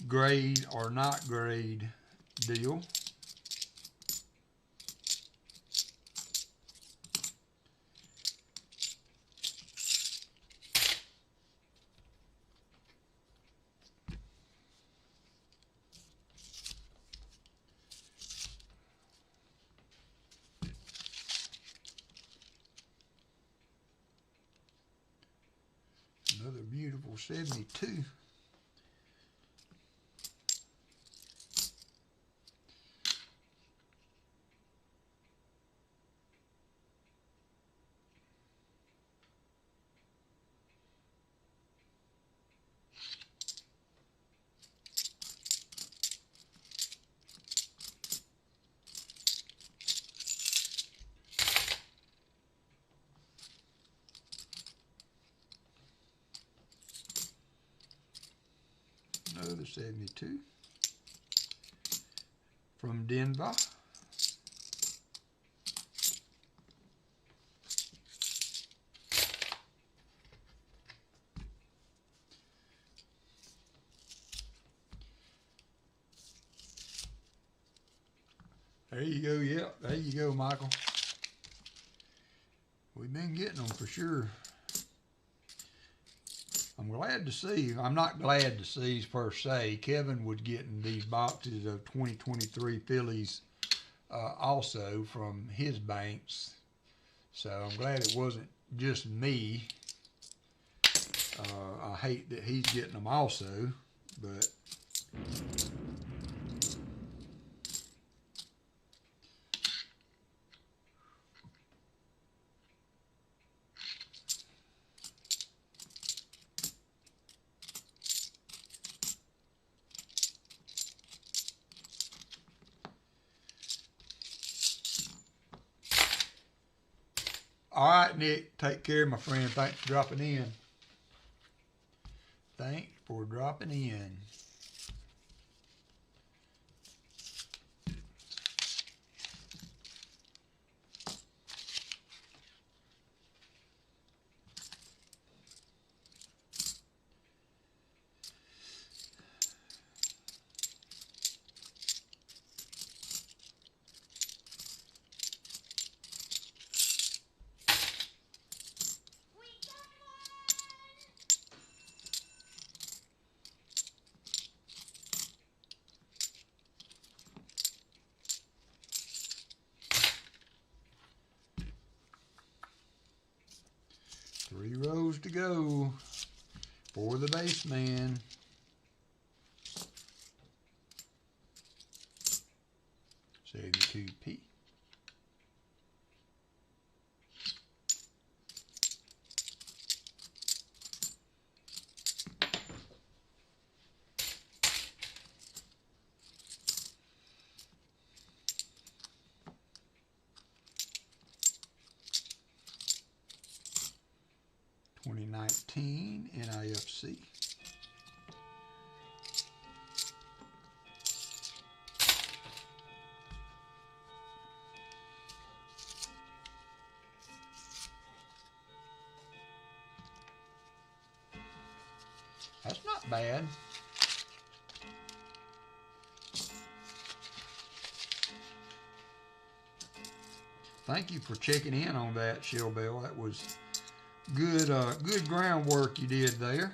grade or not grade deal. Another beautiful 72. 72. From Denver. There you go, yep, there you go, Michael. We've been getting them for sure. I'm glad to see, I'm not glad to see per se, Kevin was getting these boxes of 2023 Phillies also from his banks. So I'm glad it wasn't just me. I hate that he's getting them also, but all right, Nick, take care, my friend. Thanks for dropping in. Thanks for dropping in. Three rows to go for the base man. Save the 2P. $2019 NIFC. That's not bad. Thank you for checking in on that, Shell Bell. That was good, good groundwork you did there.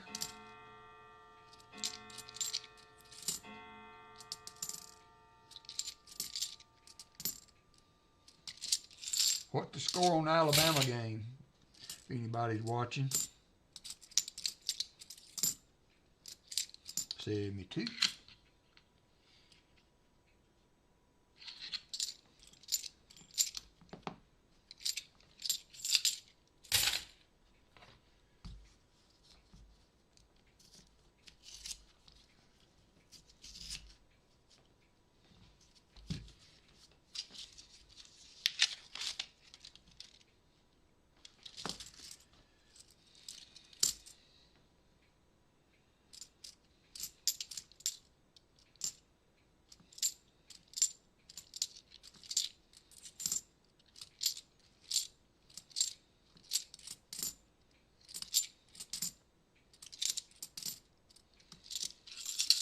What's the score on the Alabama game? If anybody's watching. 72.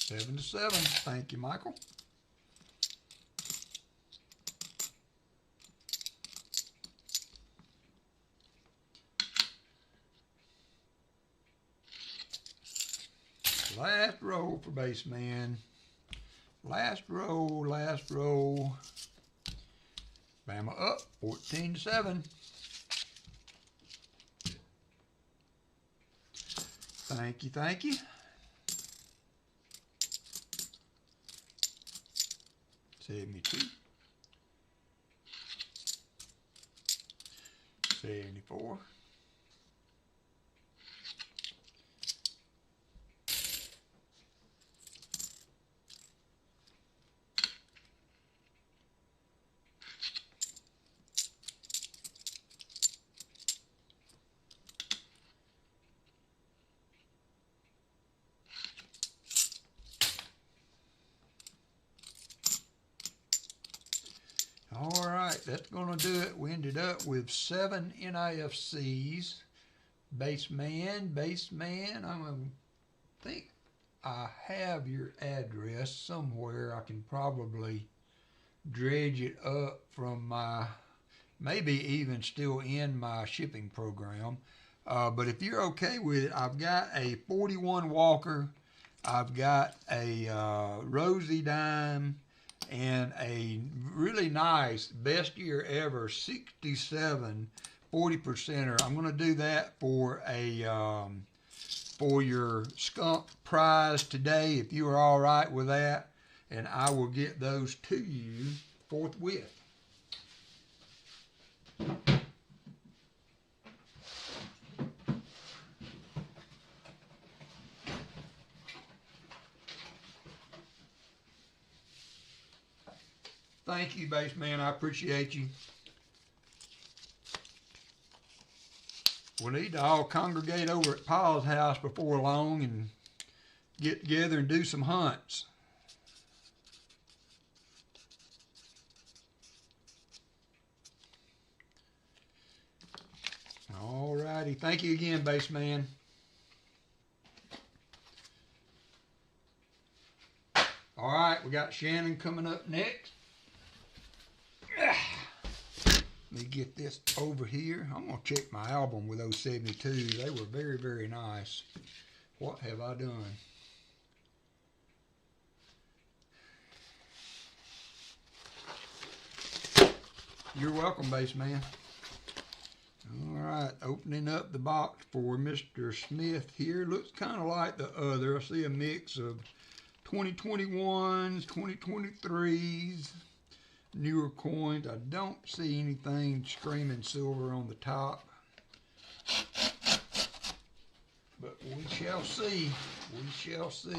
Seven to 7. Thank you, Michael. Last row for base man. Last row, last row. Bama up, 14 to 7. Thank you, thank you. 72. 74. All right, that's going to do it. We ended up with 7 NIFCs. Base man, I'm going to think I have your address somewhere. I can probably dredge it up from my, maybe even still in my shipping program. But if you're okay with it, I've got a 41 Walker, I've got a Rosie dime, and a really nice, best year ever, 67 40%er. I'm going to do that for a for your skunk prize today, if you are all right with that, and I will get those to you forthwith. Thank you, base man. I appreciate you. We need to all congregate over at Paul's house before long and get together and do some hunts. All righty. Thank you again, base man. All right, we got Shannon coming up next. Let me get this over here. I'm going to check my album with those 72s. They were very, very nice. What have I done? You're welcome, base man. All right, opening up the box for Mr. Smith here. Looks kind of like the other. I see a mix of 2021s, 2023s. Newer coins. I don't see anything screaming silver on the top, but we shall see. We shall see.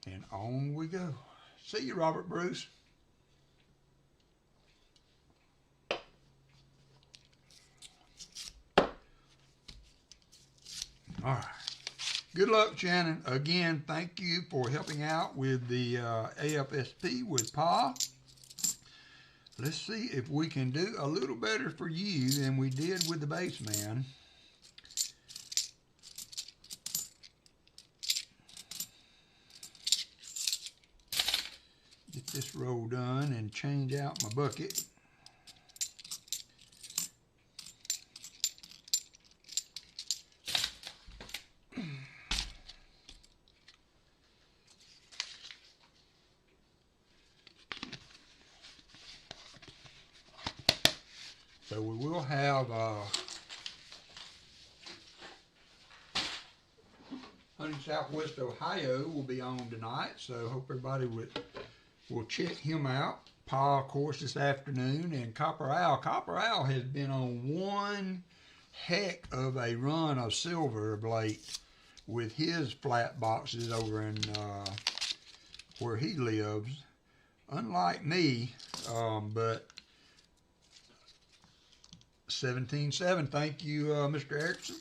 And on we go. See you, Robert Bruce. All right. Good luck, Shannon. Again, thank you for helping out with the AFSP with Pa. Let's see if we can do a little better for you than we did with the base man. Get this roll done and change out my bucket. So we will have Hunting Southwest Ohio will be on tonight, so hope everybody will check him out. Pa, of course, this afternoon, and Copper Owl. Copper Owl has been on one heck of a run of silver of late with his flat boxes over in where he lives. Unlike me, but 17.7, thank you, Mr. Erickson.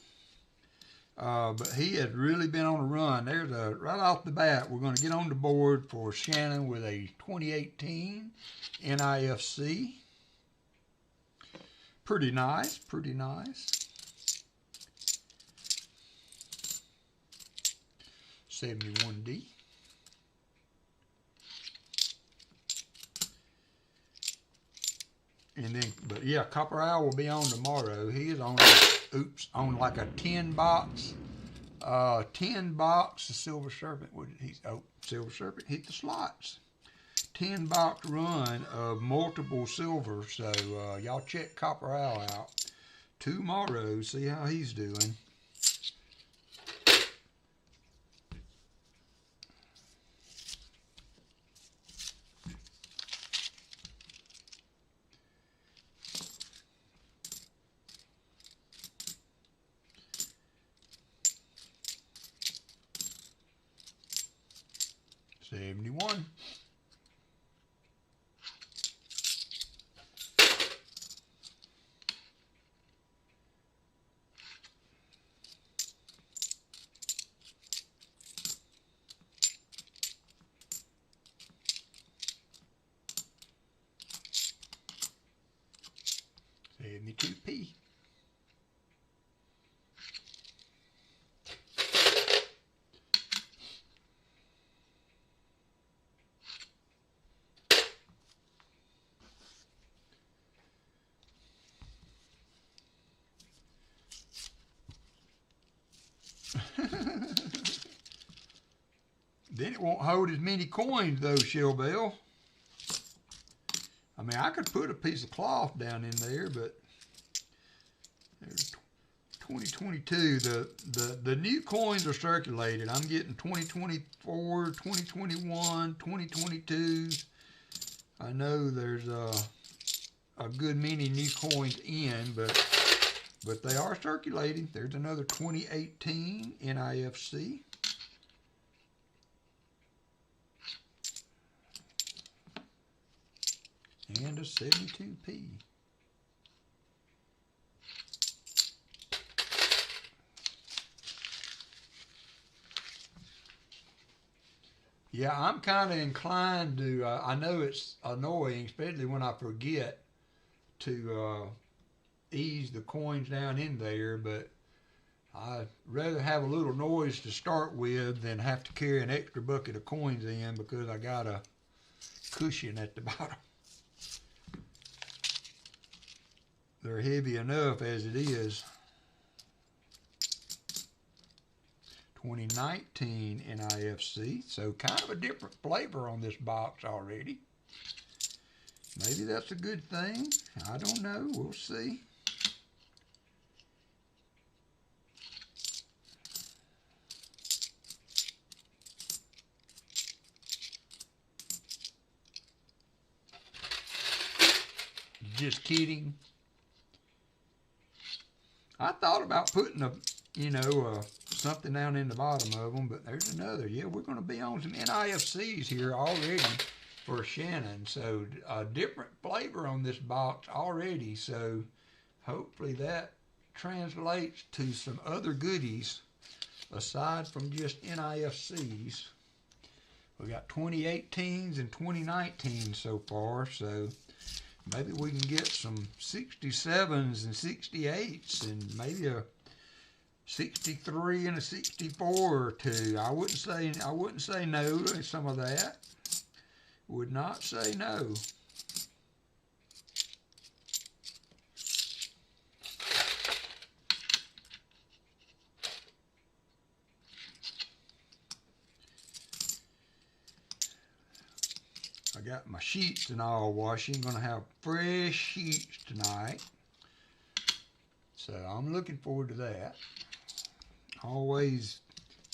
But he has really been on a run. There's right off the bat, we're going to get on the board for Shannon with a 2018 NIFC. Pretty nice, pretty nice. 71D. And then, but yeah, Copper Owl will be on tomorrow. He is on, on like a 10 box of Silver Serpent. What did he? Oh, Silver Serpent hit the slots. 10 box run of multiple silver. So y'all check Copper Owl out tomorrow. See how he's doing. $71. then it won't hold as many coins though, Shell Bell. I mean, I could put a piece of cloth down in there, but there's 2022. The new coins are circulated. I'm getting 2024, 2021, 2022. I know there's a good many new coins in, but they are circulating. There's another 2018 NIFC. And a 72p. Yeah, I'm kind of inclined to, I know it's annoying, especially when I forget to ease the coins down in there, but I'd rather have a little noise to start with than have to carry an extra bucket of coins in because I got a cushion at the bottom. They're heavy enough as it is. 2019 NIFC, so kind of a different flavor on this box already. Maybe that's a good thing. I don't know. We'll see. Just kidding. I thought about putting something down in the bottom of them, but there's another. Yeah, we're going to be on some NIFCs here already for Shannon. So a different flavor on this box already. So hopefully that translates to some other goodies aside from just NIFCs. We got 2018s and 2019s so far. So maybe we can get some 67s and 68s and maybe a 63 and a 64 or two. I wouldn't say no to some of that. Would not say no. I got my sheets and all washing. Gonna have fresh sheets tonight. So I'm looking forward to that.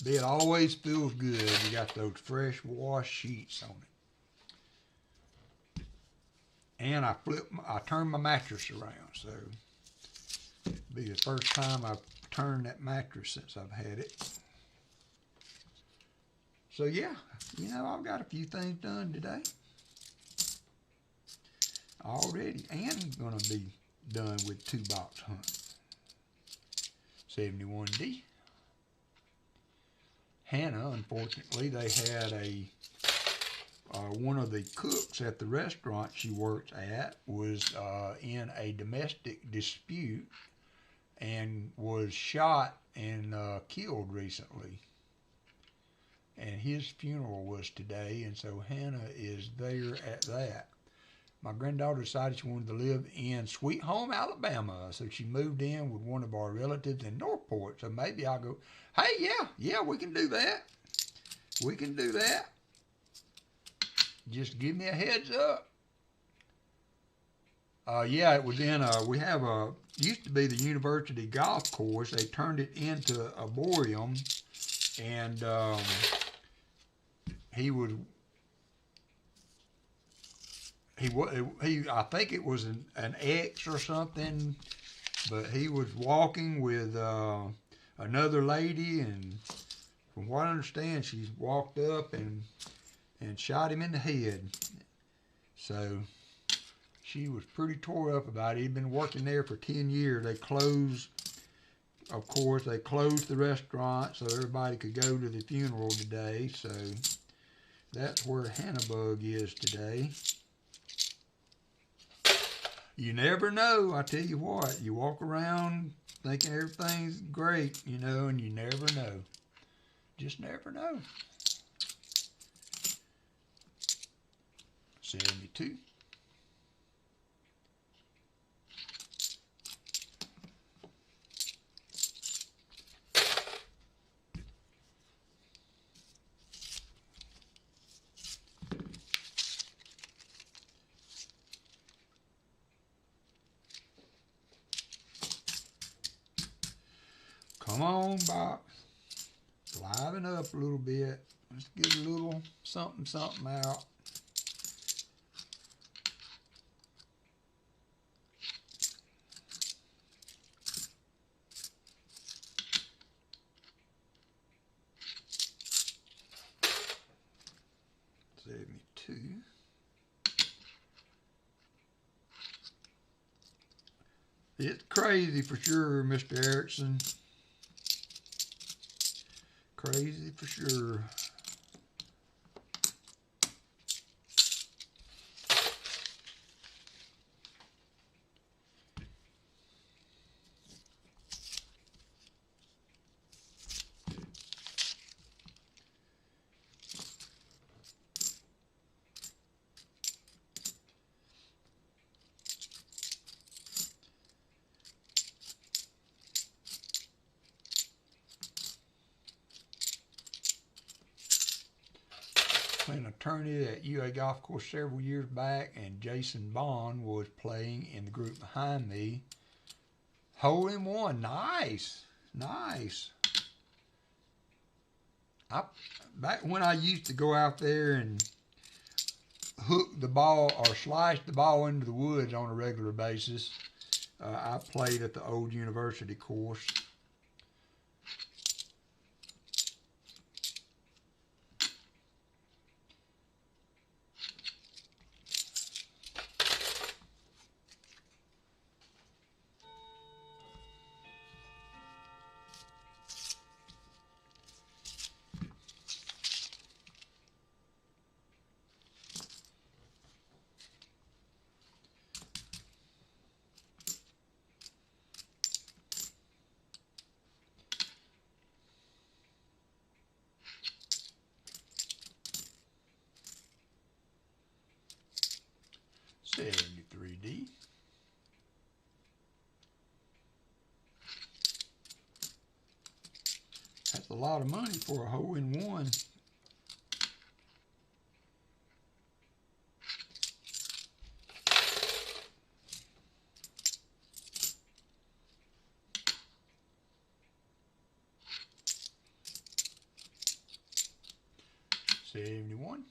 Bed always feels good. You got those fresh wash sheets on it. And I turned my mattress around, so it'll be the first time I've turned that mattress since I've had it. So yeah, I've got a few things done today already, and gonna be done with 2-box hunt. 71D. Hannah, unfortunately, they had one of the cooks at the restaurant she works at was in a domestic dispute and was shot and killed recently. And his funeral was today, and so Hannah is there at that. My granddaughter decided she wanted to live in Sweet Home, Alabama, so she moved in with one of our relatives in Northport. So maybe I'll go, hey, yeah, we can do that. We can do that. Just give me a heads up. Yeah, it was in, used to be the university golf course. They turned it into a arboretum, and I think it was an ex or something, but he was walking with another lady, and from what I understand, she walked up and shot him in the head. So she was pretty tore up about it. He'd been working there for 10 years. They closed the restaurant so everybody could go to the funeral today. So that's where Hannibug is today. You never know, I tell you what. You walk around thinking everything's great, and you never know. Just never know. 72. Come on, box. Liven up a little bit. Let's get a little something out. It's crazy for sure, Mr. Erickson. Crazy for sure. An attorney at UA Golf Course several years back, and Jason Bond was playing in the group behind me. Hole in one, nice, nice. Back when I used to go out there and hook the ball or slice the ball into the woods on a regular basis, I played at the old university course. $73D. That's a lot of money for a hole in one. $71.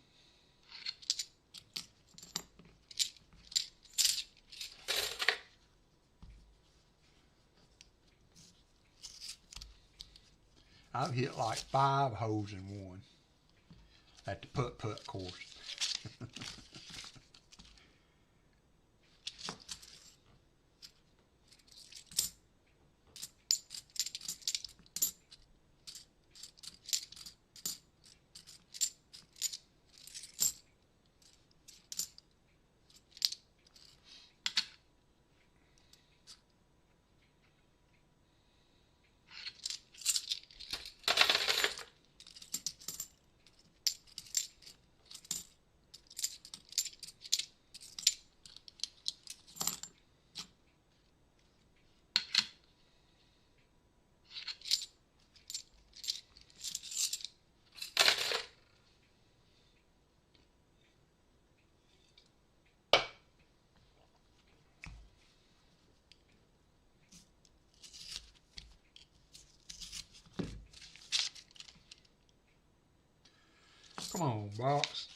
I've hit like 5 holes in one at the putt-putt course. Come on, box.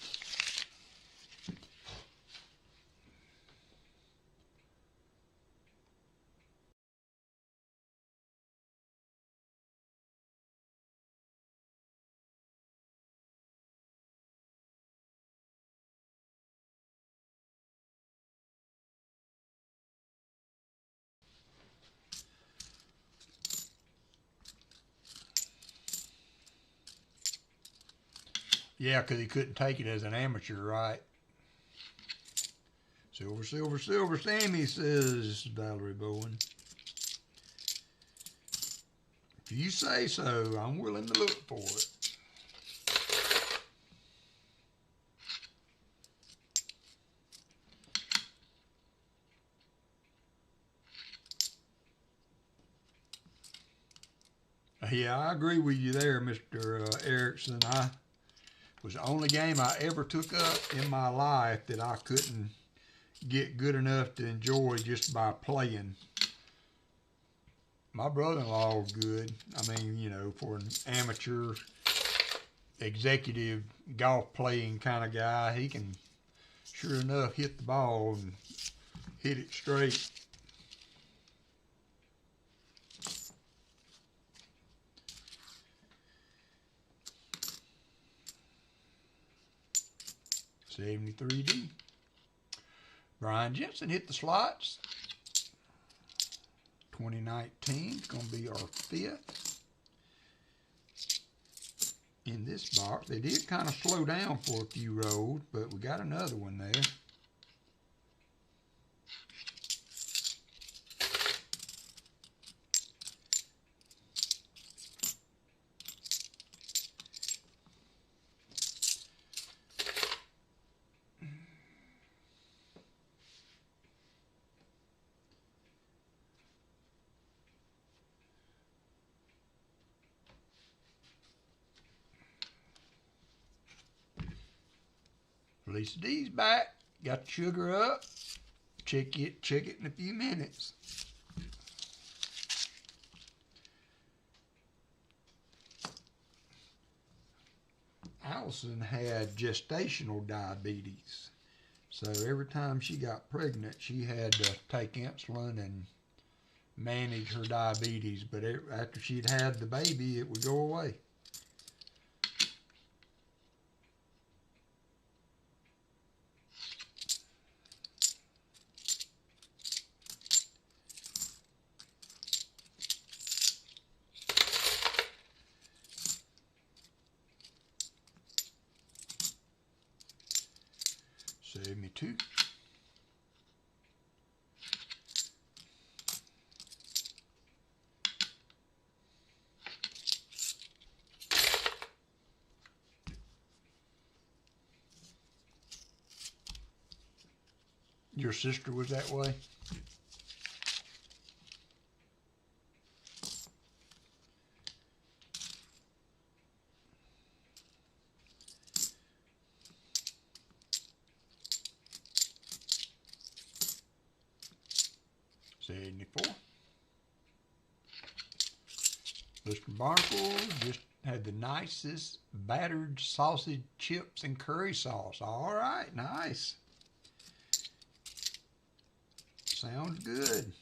Yeah, because he couldn't take it as an amateur, right? Silver, silver, silver, Sammy, says Valerie Bowen. If you say so, I'm willing to look for it. Yeah, I agree with you there, Mr. Erickson. Was the only game I ever took up in my life that I couldn't get good enough to enjoy just by playing. My brother-in-law is good. I mean, you know, for an amateur executive golf playing kind of guy, he can sure enough hit the ball and hit it straight. $73D. Brian Jensen hit the slots. 2019 is going to be our 5th in this box. They did kind of slow down for a few rolls, but we got another one there. Lisa D's back. Got the sugar up. Check it in a few minutes. Allison had gestational diabetes. So every time she got pregnant, she had to take insulin and manage her diabetes. But after she'd had the baby, it would go away. $72. Your sister was that way? $74. Mr. Barnacle just had the nicest battered sausage chips and curry sauce. All right, nice. Sounds good.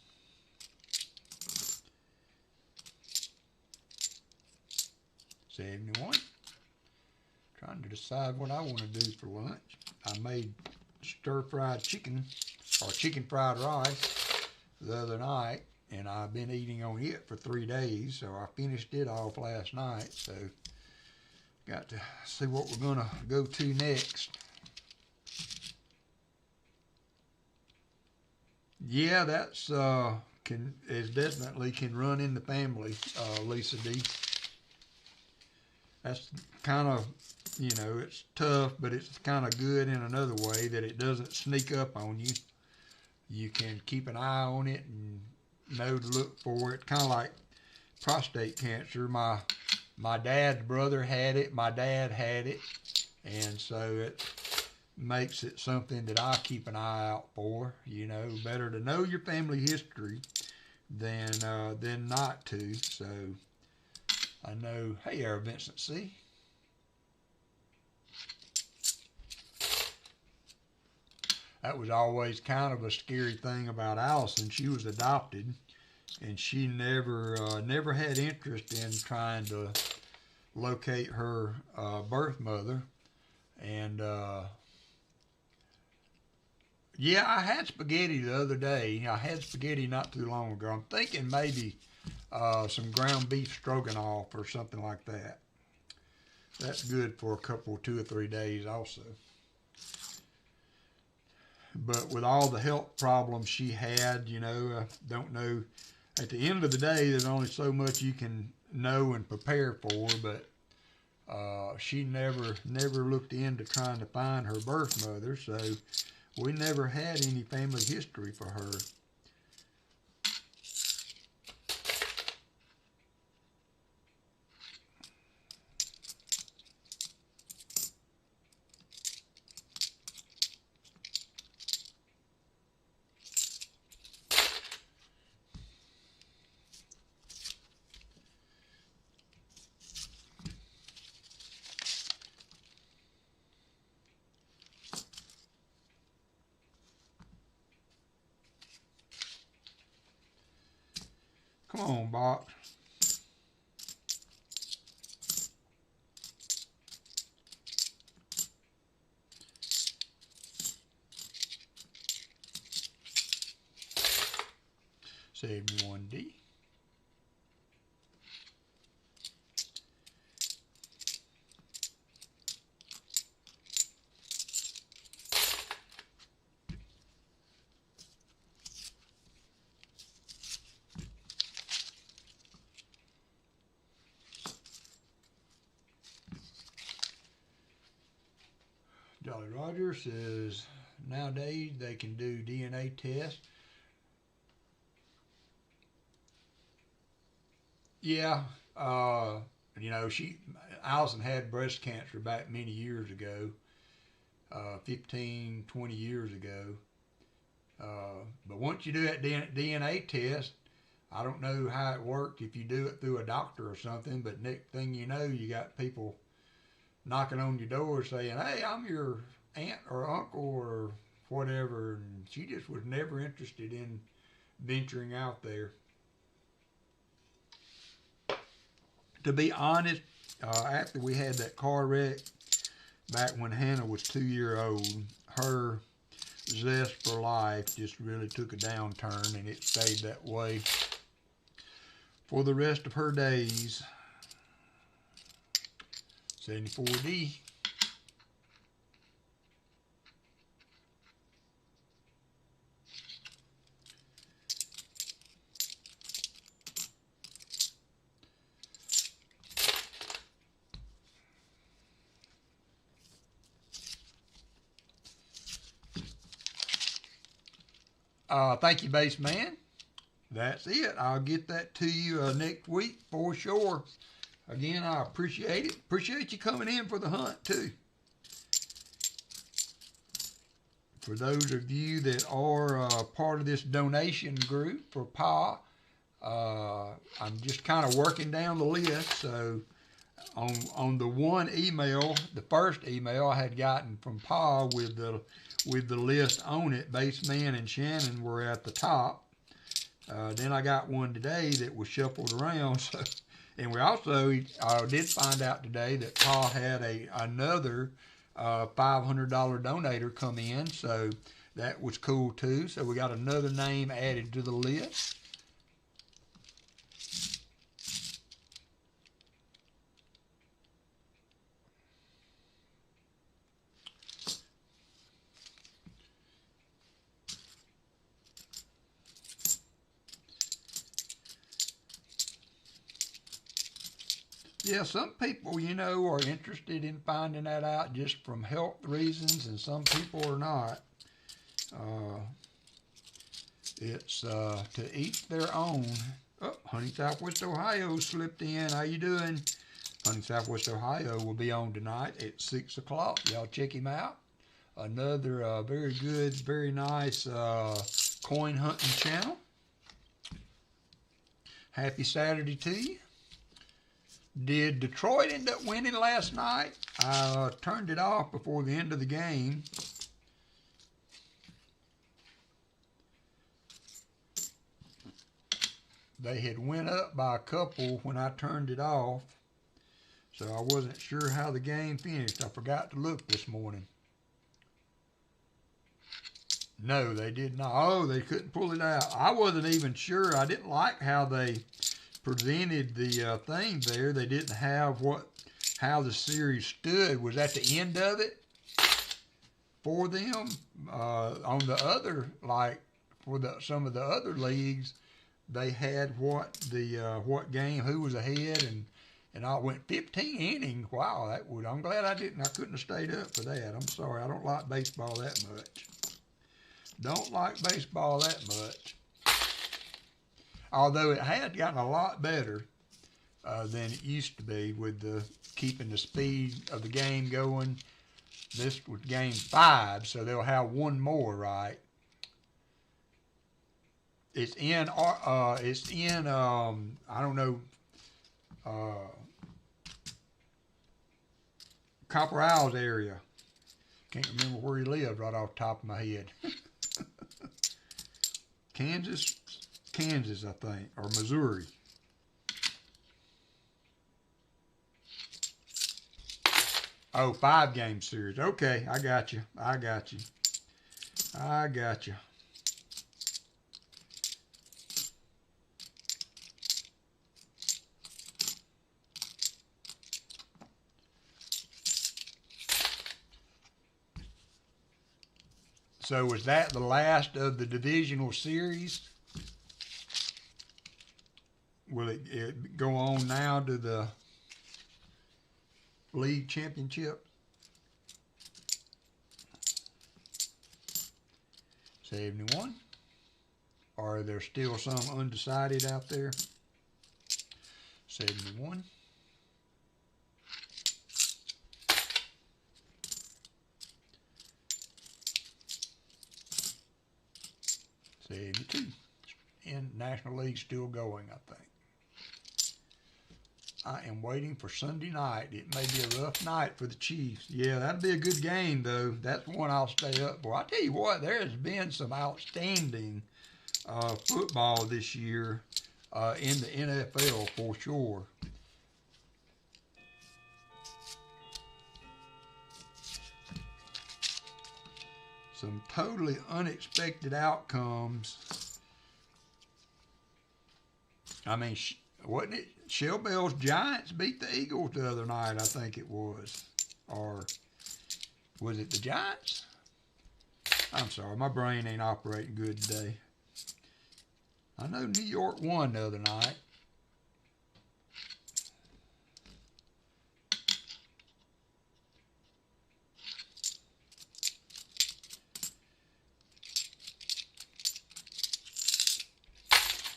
$71. Trying to decide what I want to do for lunch. I made stir-fried chicken or chicken fried rice the other night, and I've been eating on it for 3 days, so I finished it off last night. So got to see what we're gonna go to next. Yeah, that's definitely can run in the family, Lisa D. That's kind of, you know, it's tough, but it's kind of good in another way that it doesn't sneak up on you. You can keep an eye on it and know to look for it. Kind of like prostate cancer. My dad's brother had it. My dad had it. And so it makes it something that I keep an eye out for. You know, better to know your family history than not to. So I know, hey there, Vincent C. That was always kind of a scary thing about Allison. She was adopted, and she never had interest in trying to locate her birth mother. And yeah, I had spaghetti the other day. I had spaghetti not too long ago. I'm thinking maybe some ground beef stroganoff or something like that. That's good for 2 or 3 days also. But with all the health problems she had, you know, I don't know. At the end of the day, there's only so much you can know and prepare for, but she never looked into trying to find her birth mother, so we never had any family history for her. Come on, box. Segment 1D. Jolly Roger says nowadays they can do DNA tests. Yeah, you know, Allison had breast cancer back many years ago, 15, 20 years ago. But once you do that DNA test, I don't know how it worked if you do it through a doctor or something, but next thing you know, you got people knocking on your door saying, hey, I'm your aunt or uncle or whatever, and she just was never interested in venturing out there. To be honest, after we had that car wreck back when Hannah was 2 years old, her zest for life just really took a downturn, and it stayed that way for the rest of her days. 74D. Thank you, Base Man. That's it. I'll get that to you next week for sure. Again, I appreciate it. Appreciate you coming in for the hunt, too. For those of you that are part of this donation group for Pa, I'm just kind of working down the list. So on the one email, the first email I had gotten from Pa with the list on it, Baseman and Shannon were at the top. Then I got one today that was shuffled around. So, and we also did find out today that Pa had another $500 donator come in. So that was cool too. So we got another name added to the list. Yeah, some people, you know, are interested in finding that out just from health reasons, and some people are not. It's to each their own. Oh, Honey Southwest Ohio slipped in. How you doing? Honey Southwest Ohio will be on tonight at 6 o'clock. Y'all check him out. Another very good, very nice coin hunting channel. Happy Saturday to you. Did Detroit end up winning last night? I turned it off before the end of the game. They had went up by a couple when I turned it off, so I wasn't sure how the game finished. I forgot to look this morning. No, they did not. Oh, they couldn't pull it out. I wasn't even sure. I didn't like how they presented the thing there. They didn't have how the series stood was at the end of it for them. On the other, like for some of the other leagues, they had what game, who was ahead, and I went 15 innings. Wow, I'm glad I couldn't have stayed up for that. I'm sorry, I don't like baseball that much. Don't like baseball that much. Although it had gotten a lot better than it used to be with keeping the speed of the game going. This was game 5, so they'll have one more, right? It's in I don't know, Copper Isles area. Can't remember where he lived right off the top of my head. Kansas Kansas, I think, or Missouri. Oh, 5-game series. Okay, I got you. I got you. I got you. So was that the last of the divisional series? Will it go on now to the league championship? 71? Or are there still some undecided out there? 71. 72. And National League still going, I think. I am waiting for Sunday night. It may be a rough night for the Chiefs. Yeah, that'll be a good game, though. That's one I'll stay up for. I tell you what, there has been some outstanding football this year in the NFL for sure. Some totally unexpected outcomes. I mean, wasn't it Shell Bell's Giants beat the Eagles the other night, I think it was. Or was it the Giants? I'm sorry, my brain ain't operating good today. I know New York won the other night.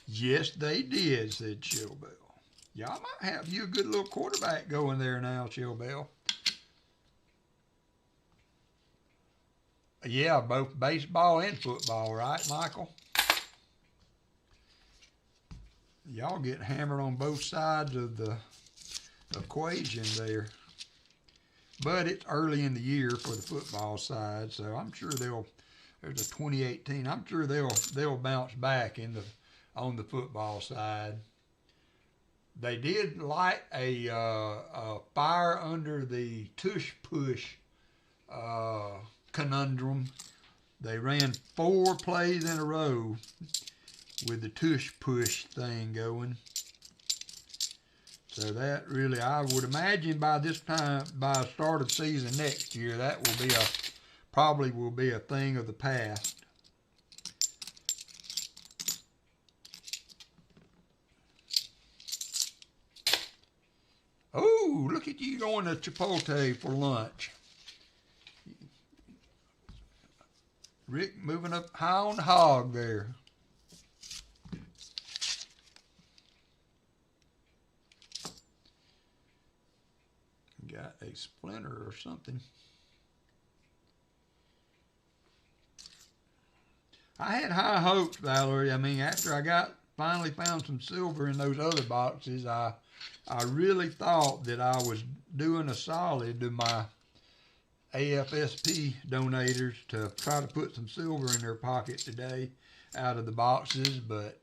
Yes, they did, said Shell Bell. Y'all might have you a good little quarterback going there now, Shell Bell. Yeah, both baseball and football, right, Michael? Y'all get hammered on both sides of the equation there. But it's early in the year for the football side, so I'm sure there's a 2018. I'm sure they'll bounce back on the football side. They did light a fire under the tush push conundrum. They ran 4 plays in a row with the tush push thing going. So that really, I would imagine by this time, by the start of season next year, that will be probably will be a thing of the past. Oh, look at you going to Chipotle for lunch. Rick moving up high on the hog there. Got a splinter or something. I had high hopes, Valerie. I mean, after I finally found some silver in those other boxes, I really thought that I was doing a solid to my AFSP donators to try to put some silver in their pocket today out of the boxes, but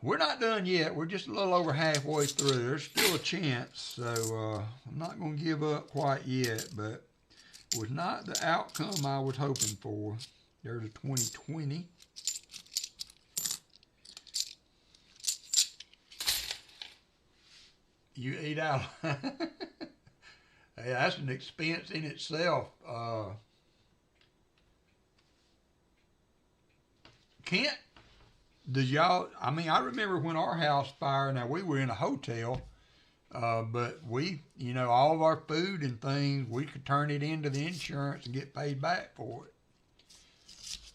we're not done yet. We're just a little over halfway through. There's still a chance, so I'm not going to give up quite yet, but it was not the outcome I was hoping for. There's a 2020. You eat out. Hey, that's an expense in itself. Kent, does y'all, I mean, I remember when our house fired, now we were in a hotel, but we, you know, all of our food and things, we could turn it into the insurance and get paid back for it.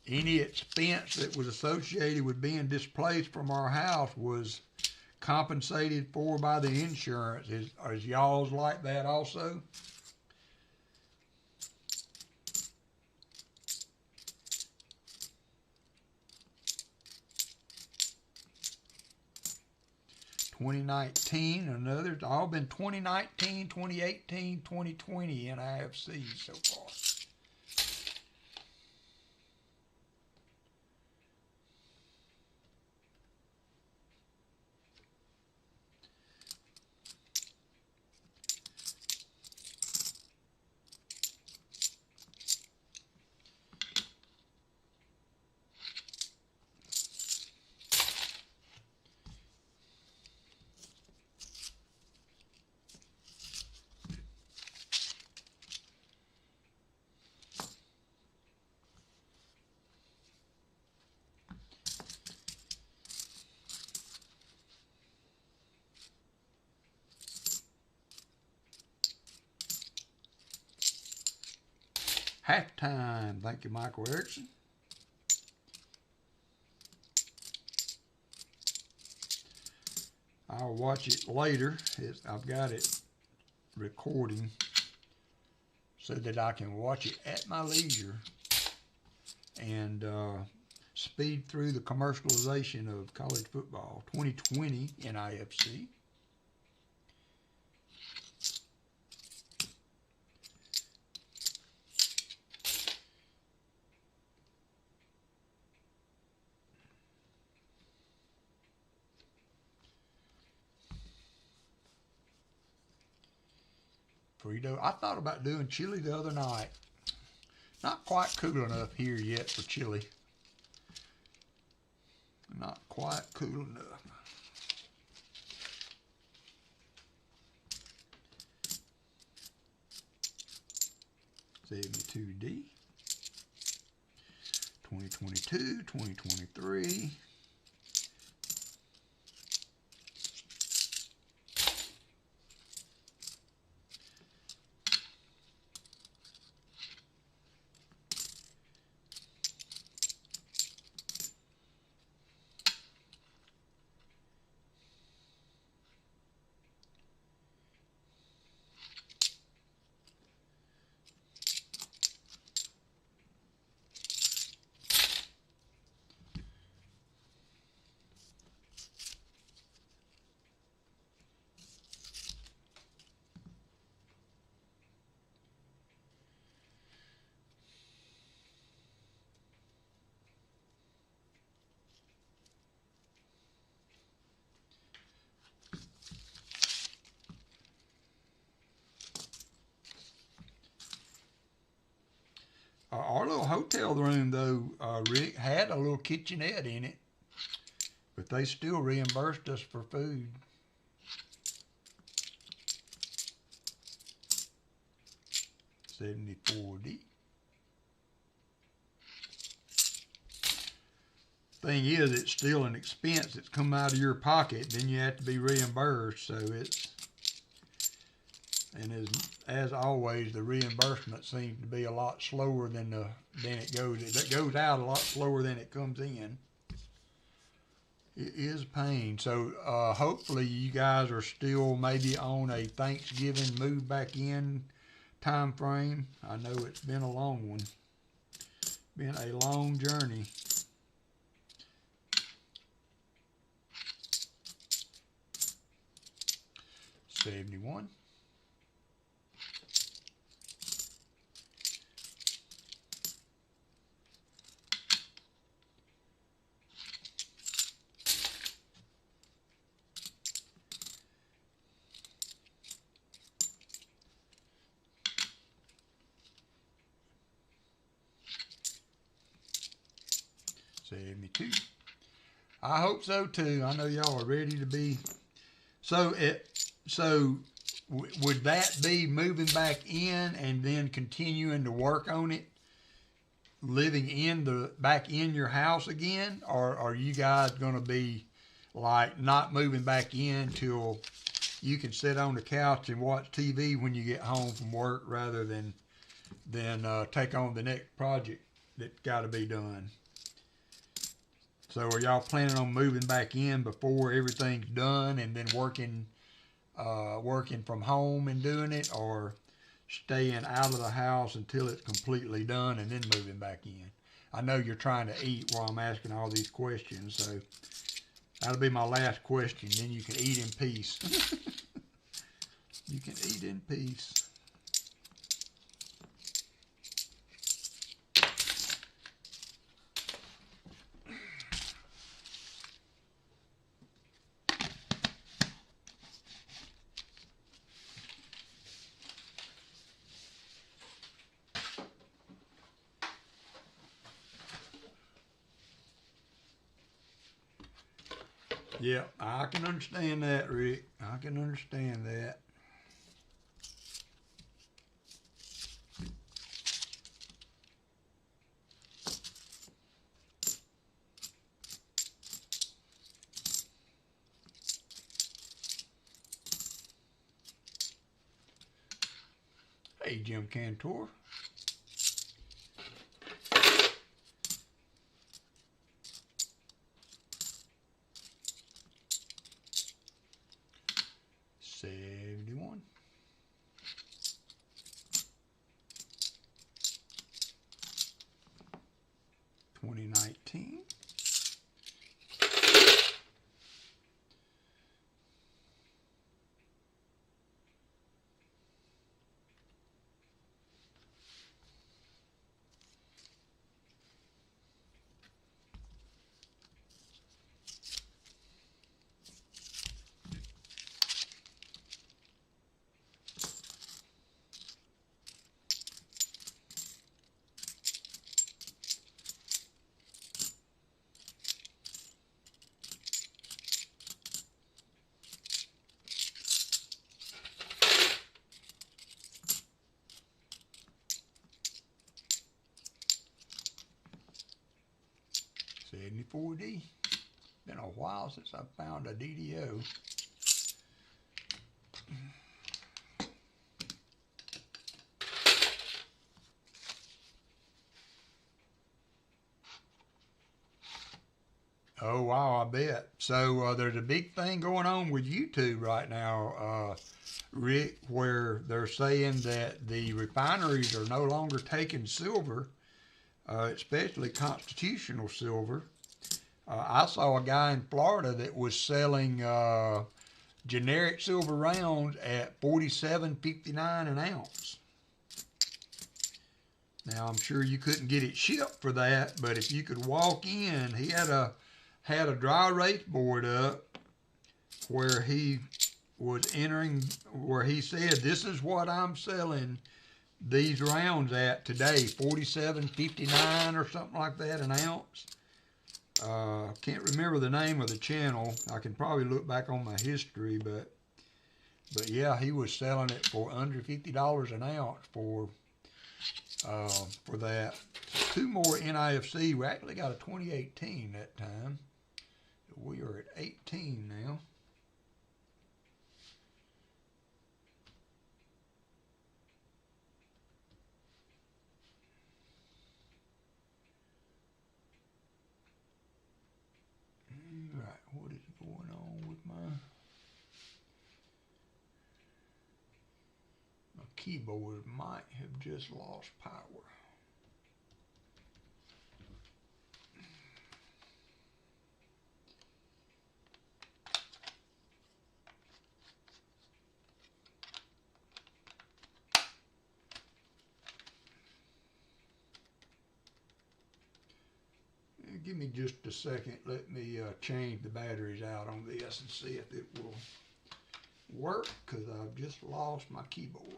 Any expense that was associated with being displaced from our house was compensated for by the insurance. Is y'all's like that also? (2019) another. It's all been 2019, 2018, 2020 NIFCs so far. Halftime. Thank you, Michael Erickson. I'll watch it later. I've got it recording so that I can watch it at my leisure and speed through the commercialization of college football. 2020 NIFC. Frito. I thought about doing chili the other night. Not quite cool enough here yet for chili. Not quite cool enough. $72D. 2022, 2023. Our little hotel room, though, Rick, had a little kitchenette in it, but they still reimbursed us for food. $74D. Thing is, it's still an expense that's come out of your pocket, then you have to be reimbursed, so it's, and as always, the reimbursement seems to be a lot slower than it goes. It goes out a lot slower than it comes in. It is pain. So hopefully you guys are still maybe on a Thanksgiving move back in time frame. I know it's been a long one. Been a long journey. $71. $72. I hope so too. I know y'all are ready to be. So would that be moving back in and then continuing to work on it, living back in your house again, or are you guys going to be like not moving back in till you can sit on the couch and watch TV when you get home from work rather than take on the next project that's got to be done? So are y'all planning on moving back in before everything's done and then working from home and doing it, or staying out of the house until it's completely done and then moving back in? I know you're trying to eat while I'm asking all these questions, so that'll be my last question. Then you can eat in peace. You can eat in peace. Yeah, I can understand that, Rick. I can understand that. Hey, Jim Cantor. 71. 2019. 74D. Been a while since I found a DDO. Oh wow, I bet. So there's a big thing going on with YouTube right now, Rick, where they're saying that the refineries are no longer taking silver, especially constitutional silver. I saw a guy in Florida that was selling generic silver rounds at $47.59 an ounce. Now I'm sure you couldn't get it shipped for that, but if you could walk in, he had a dry erase board up where he was entering, where he said, "This is what I'm selling these rounds at today, $47.59 or something like that an ounce." Can't remember the name of the channel. I can probably look back on my history, but yeah, he was selling it for under $50 an ounce for that. Two more NIFC. We actually got a 2018 that time. We are at 18 now. Right, what is going on with my keyboard? Might have just lost power. Give me just a second. Let me change the batteries out on this and see if it will work, because I've just lost my keyboard.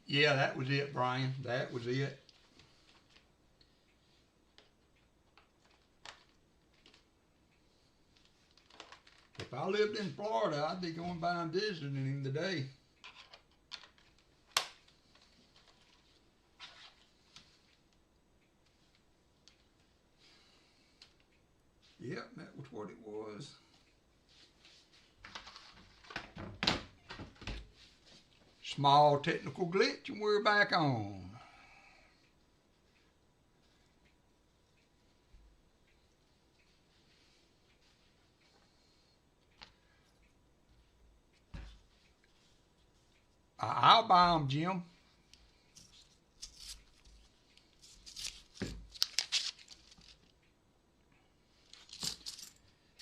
Yeah, that was it, Brian. That was it. If I lived in Florida, I'd be going by and visiting him today. Yep, that was what it was. Small technical glitch, and we're back on. I'll buy them, Jim.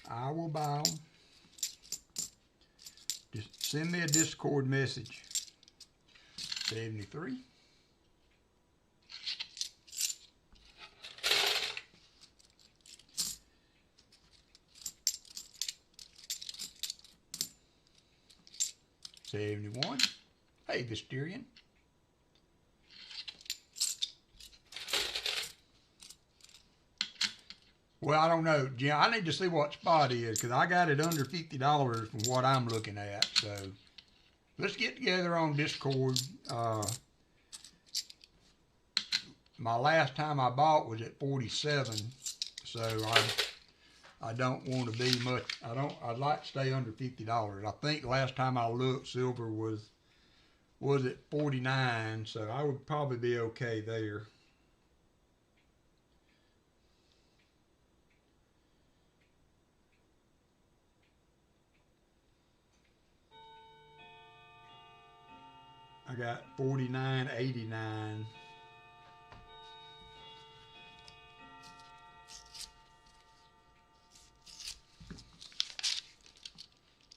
I will buy them. Just send me a Discord message. 73. $71. Hey, Visterian. Well, I don't know, Jim. I need to see what spot is because I got it under $50 from what I'm looking at. So let's get together on Discord. My last time I bought was at 47, so I don't want to be much. I'd like to stay under $50. I think last time I looked, silver was at 49, so I would probably be okay there. I got 49.89.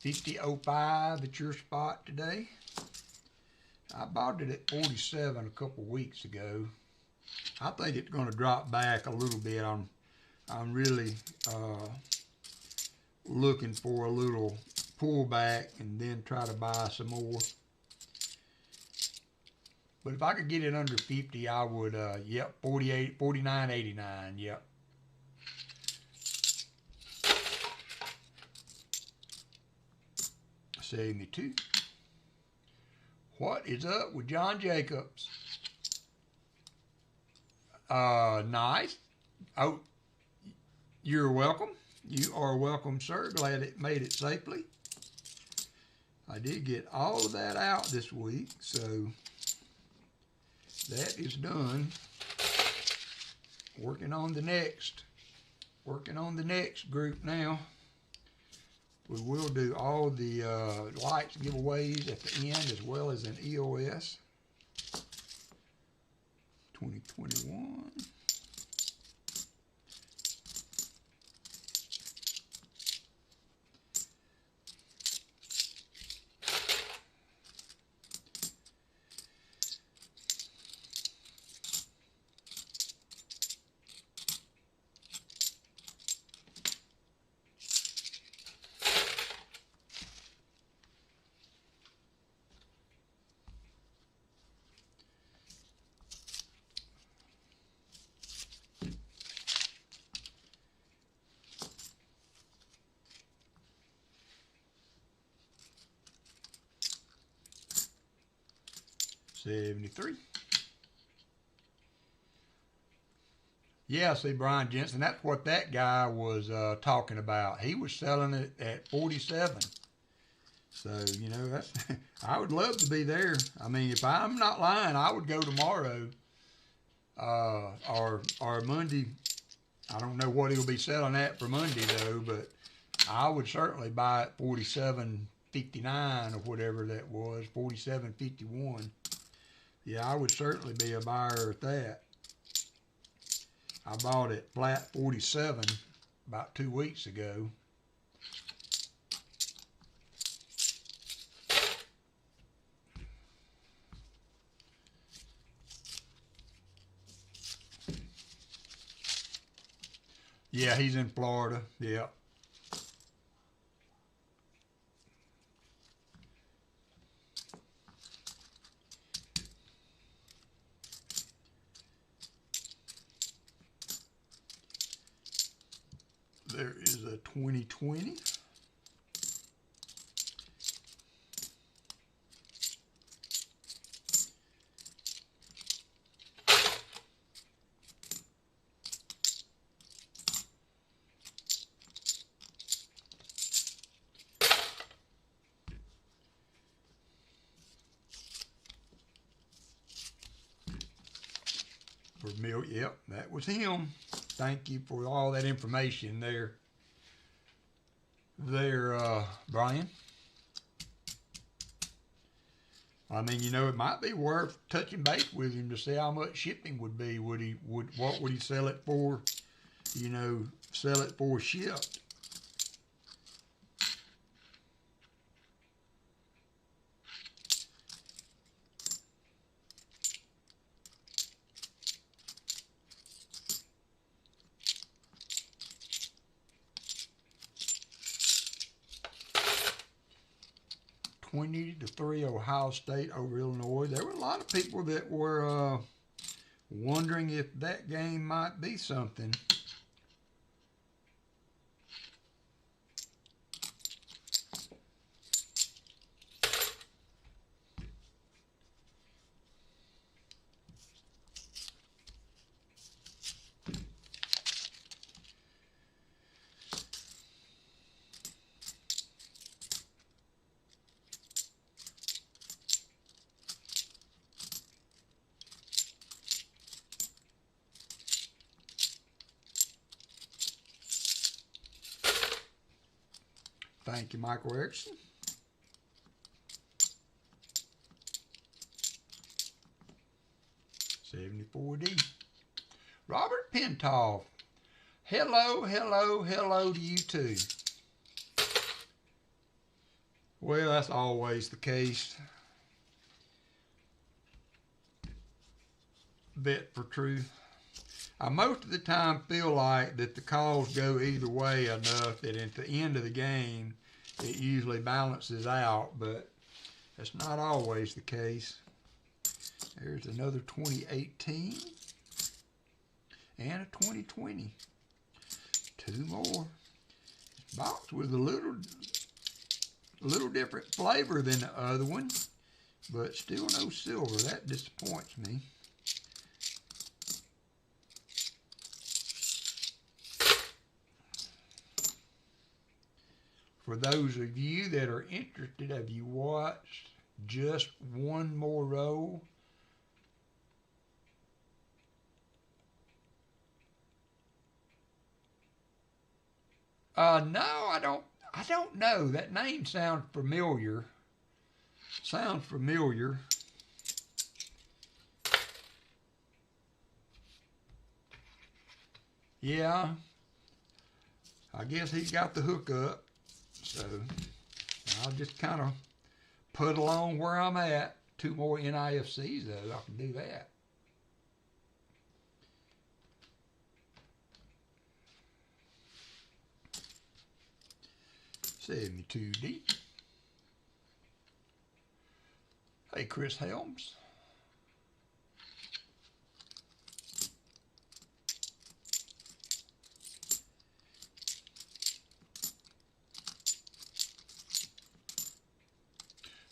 $50.05 at your spot today. I bought it at 47 a couple weeks ago. I think it's going to drop back a little bit. I'm really looking for a little pullback and then try to buy some more. But if I could get it under 50, I would, yep, 49.89, yep. $72. What is up with John Jacobs? Nice. Oh, you're welcome. You are welcome, sir. Glad it made it safely. I did get all of that out this week, so that is done. Working on the next group now. We will do all the lights giveaways at the end as well as an EOS 2021. $73. Yeah, see, Brian Jensen, that's what that guy was talking about. He was selling it at 47. So, you know, that's I would love to be there. I mean, if I'm not lying, I would go tomorrow or Monday. I don't know what he'll be selling at for Monday, though, but I would certainly buy it 47.59 or whatever that was, 47.51. Yeah, I would certainly be a buyer at that. I bought it flat 47 about 2 weeks ago. Yeah, he's in Florida. Yeah. There is a 2020. For Mill, yep, that was him. Thank you for all that information there, Brian. I mean, you know, it might be worth touching base with him to see how much shipping would be. What would he sell it for? You know, sell it for shipped. $20-3 Ohio State over Illinois. There were a lot of people that were wondering if that game might be something. Thank you, Michael Erickson. $74D. Robert Pintoff. Hello, hello, hello to you too. Well, that's always the case. Bet for truth. I most of the time feel like that the calls go either way enough that at the end of the game it usually balances out, but that's not always the case. There's another 2018 and a 2020. Two more. This box was a little different flavor than the other one, but still no silver. That disappoints me. For those of you that are interested, have you watched just one more row? No, I don't know. That name sounds familiar. Sounds familiar. Yeah. I guess he's got the hook up. So I'll just kind of put along where I'm at. Two more NIFCs though. I can do that. $72D. Hey, Chris Helms.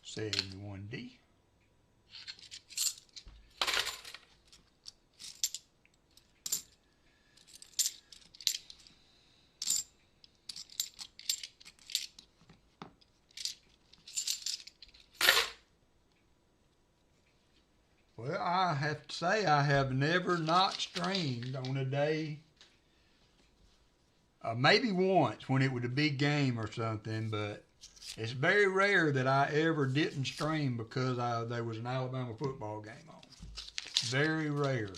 $71D. Well, I have to say I have never not streamed on a day. Maybe once when it was a big game or something, but it's very rare that I ever didn't stream because there was an Alabama football game on. Very rare.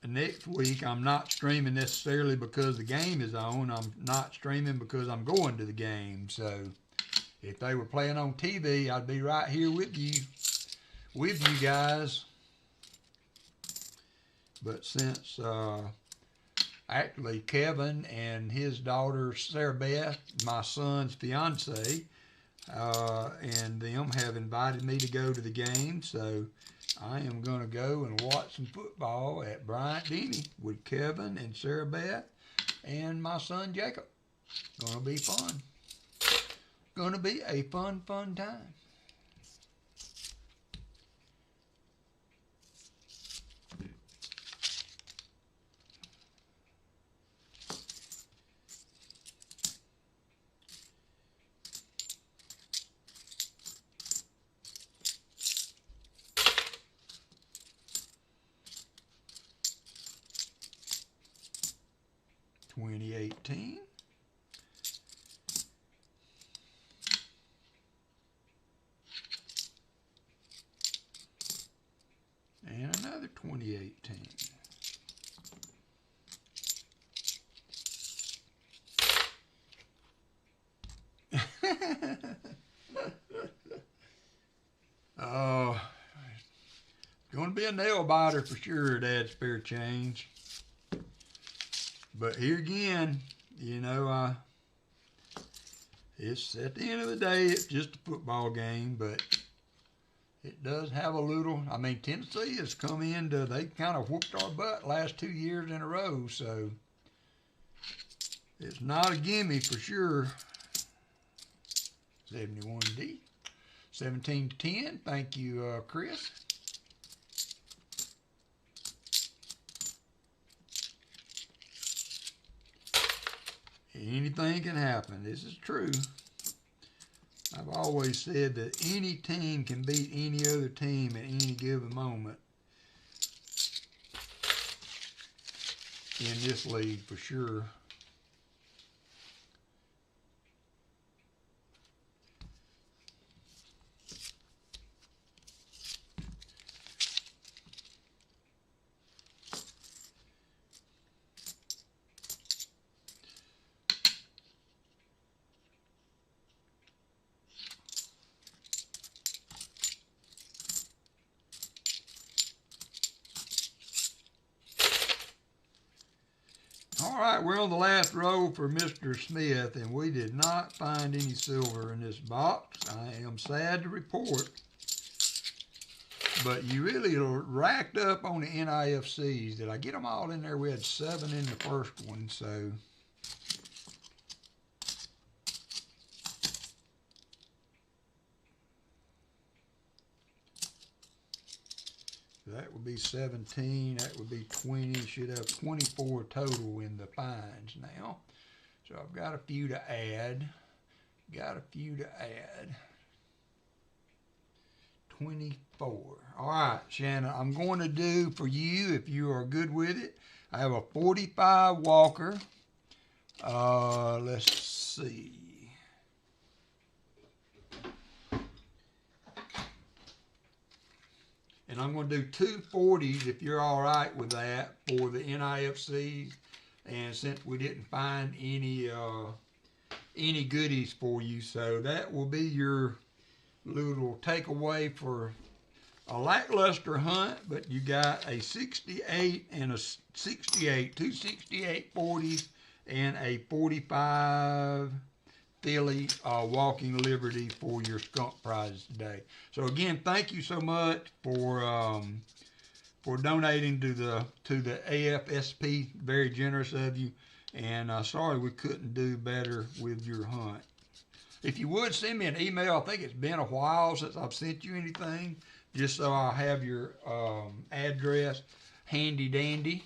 And next week, I'm not streaming necessarily because the game is on. I'm not streaming because I'm going to the game. So if they were playing on TV, I'd be right here with you guys. But since actually Kevin and his daughter Sarah Beth, my son's fiance, and them have invited me to go to the game, so I am going to go and watch some football at Bryant Denny with Kevin and Sarah Beth and my son Jacob. Going to be fun. Going to be a fun time. $20.18. And another $20.18. Oh, it's going to be a nail biter for sure, Dad Spare Change. But here again, you know, it's at the end of the day, it's just a football game, but it does have a little, I mean, Tennessee has come into, they kind of whooped our butt last 2 years in a row, so it's not a gimme for sure. 71D. 17-10, thank you, Chris. Anything can happen. This is true. I've always said that any team can beat any other team at any given moment. in this league for sure. All right, we're on the last row for Mr. Smith, and we did not find any silver in this box. I am sad to report. But you really racked up on the NIFCs. Did I get them all in there? We had 7 in the first one, so. That would be 17, that would be 20, should have 24 total in the finds now. So I've got a few to add, 24. All right, Shannon, I'm going to do for you, if you are good with it, I have a 45 Walker. Let's see. And I'm going to do 2 40s if you're all right with that for the NIFCs. And since we didn't find any goodies for you, so that will be your little takeaway for a lackluster hunt. But you got a 68 and a 68, 2 68 40s and a 45 Philly Walking Liberty for your skunk prize today. So again, thank you so much for donating to the AFSP. Very generous of you. And sorry we couldn't do better with your hunt. If you would send me an email, I think it's been a while since I've sent you anything, just so I'll have your address handy dandy.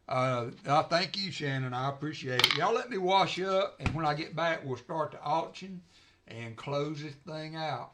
Thank you, Shannon. I appreciate it. Y'all let me wash up, and when I get back, we'll start the auction and close this thing out.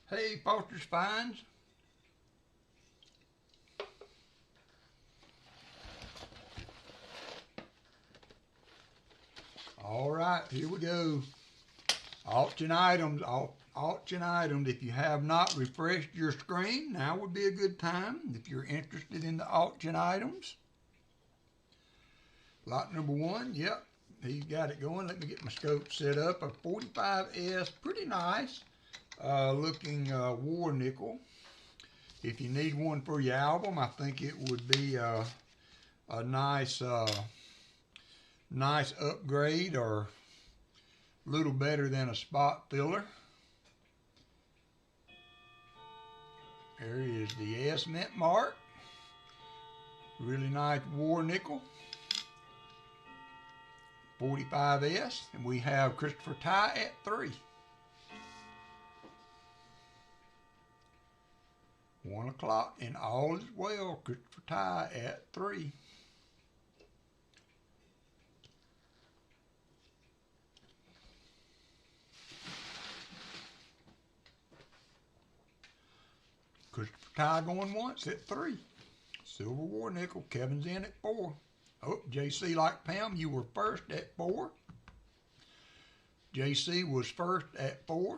Hey, Foster's Finds. All right, here we go. Auction items. Auction items. If you have not refreshed your screen, now would be a good time if you're interested in the auction items. Lot number 1. Yep, he's got it going. Let me get my scope set up. A 45S, pretty nice. looking war nickel. If you need one for your album, I think it would be a nice nice upgrade, or a little better than a spot filler. There is the S mint mark. Really nice war nickel. 45S, and we have Christopher Ty at 3. 1 o'clock, and all is well. Christopher Ty at 3. Christopher Ty going once at 3. Silver war nickel. Kevin's in at 4. Oh, JC like Pam, you were first at 4. JC was first at 4.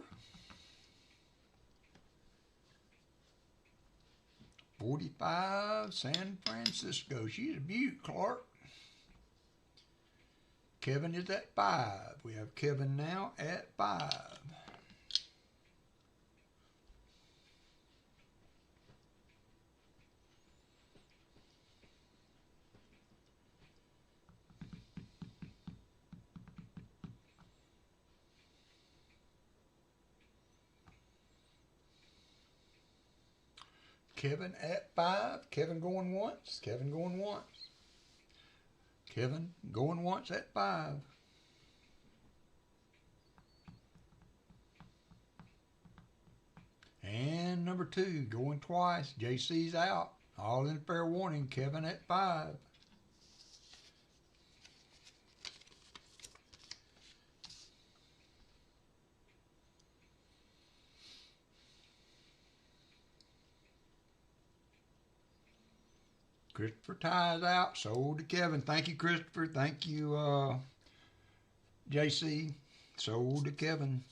45, San Francisco. She's a beaut, Clark. Kevin is at 5. We have Kevin now at 5. Kevin at 5. Kevin going once. Kevin going once. Kevin going once at 5. And number 2 going twice. JC's out. All in fair warning. Kevin at 5. Christopher Ty's out. Sold to Kevin. Thank you, Christopher. Thank you, JC. Sold to Kevin.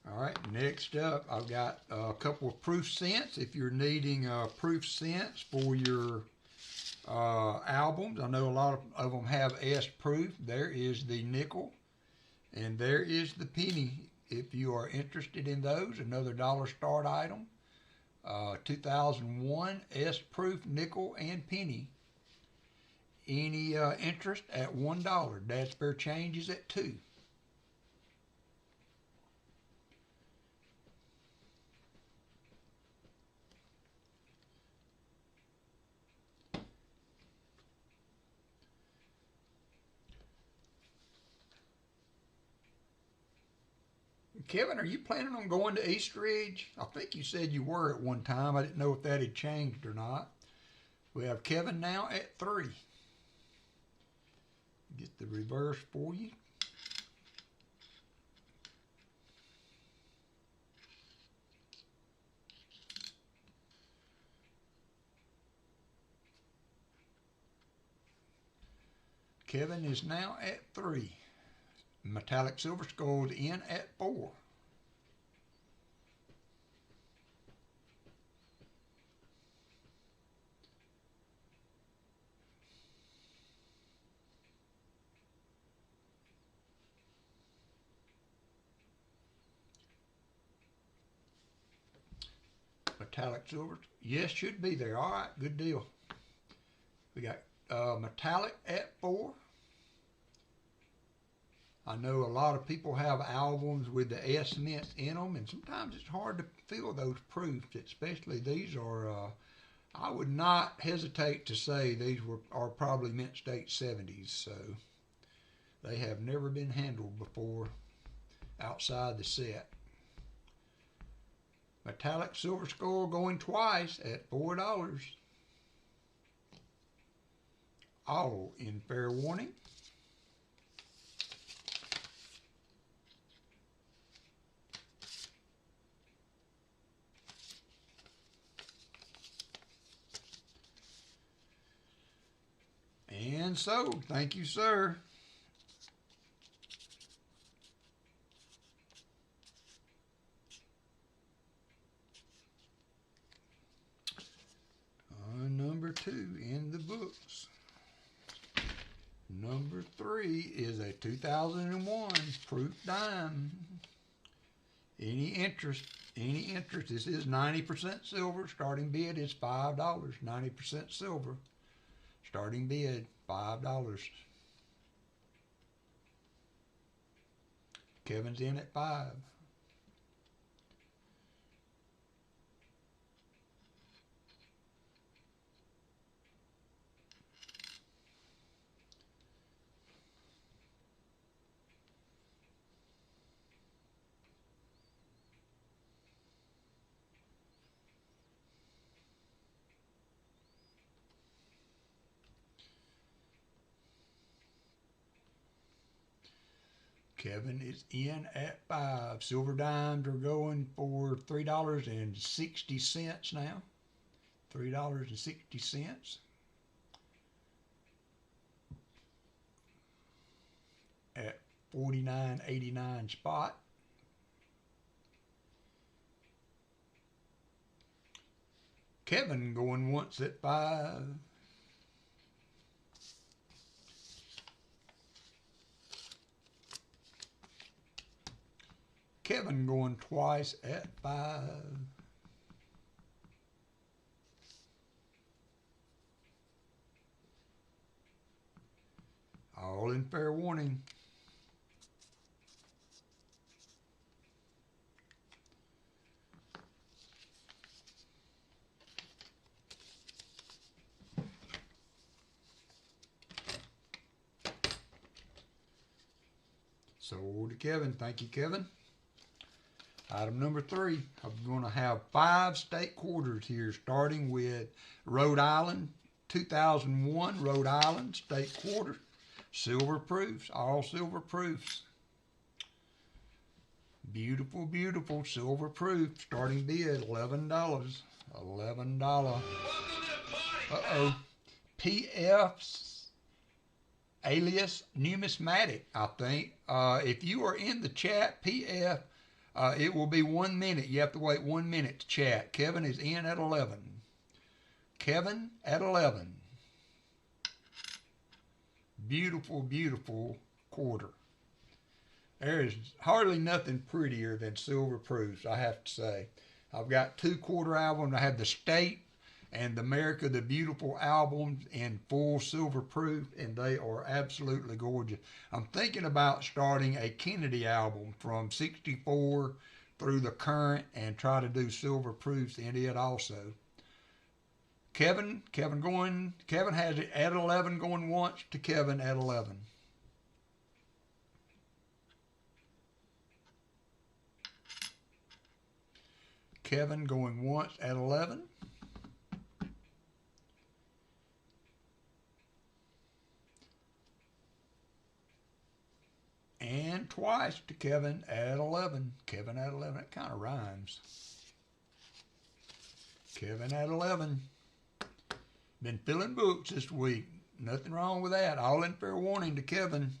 All right, next up, I've got a couple of proof cents. If you're needing proof cents for your albums, I know a lot of them have S proof. There is the nickel, and there is the penny. If you are interested in those, another dollar start item. 2001 S proof nickel and penny. Any interest at $1. Dad's spare change is at 2. Kevin, are you planning on going to East Ridge? I think you said you were at one time. I didn't know if that had changed or not. We have Kevin now at 3. Get the reverse for you. Kevin is now at 3. Metallic silver skulls in at 4. Metallic silver, yes, should be there. All right, good deal. We got metallic at 4. I know a lot of people have albums with the S mints in them, and sometimes it's hard to fill those proofs, especially these are, I would not hesitate to say these are probably mint state 70s, so they have never been handled before outside the set. Metallic silver skull going twice at $4. All in fair warning. And sold. Thank you, sir. Number 2 in the books. Number 3 is a 2001 proof dime. Any interest, this is 90% silver. Starting bid is $5. 90% silver. Starting bid, $5. Kevin's in at 5. Kevin is in at 5. Silver dimes are going for $3.60 now. $3.60. At 49.89 spot. Kevin going once at 5. Kevin going twice at 5. All in fair warning. Sold to Kevin. Thank you, Kevin. Item number 3, I'm going to have 5 state quarters here, starting with Rhode Island, 2001 Rhode Island state quarter, silver proofs, all silver proofs. Beautiful, beautiful silver proof, starting bid $11. $11. Uh-oh. PF's alias numismatic, I think. If you are in the chat, PF, it will be 1 minute. You have to wait 1 minute to chat. Kevin is in at 11. Kevin at 11. Beautiful, beautiful quarter. There is hardly nothing prettier than silver proofs, I have to say. I've got 2 quarter albums. I have the State and the America the Beautiful albums in full silver proof, and they are absolutely gorgeous. I'm thinking about starting a Kennedy album from 64 through the current and try to do silver proofs in it also. Kevin has it at 11 going once to Kevin at 11. Kevin going once at 11. And twice to Kevin at 11. Kevin at 11. That kind of rhymes. Kevin at 11. Been filling books this week. Nothing wrong with that. All in fair warning to Kevin.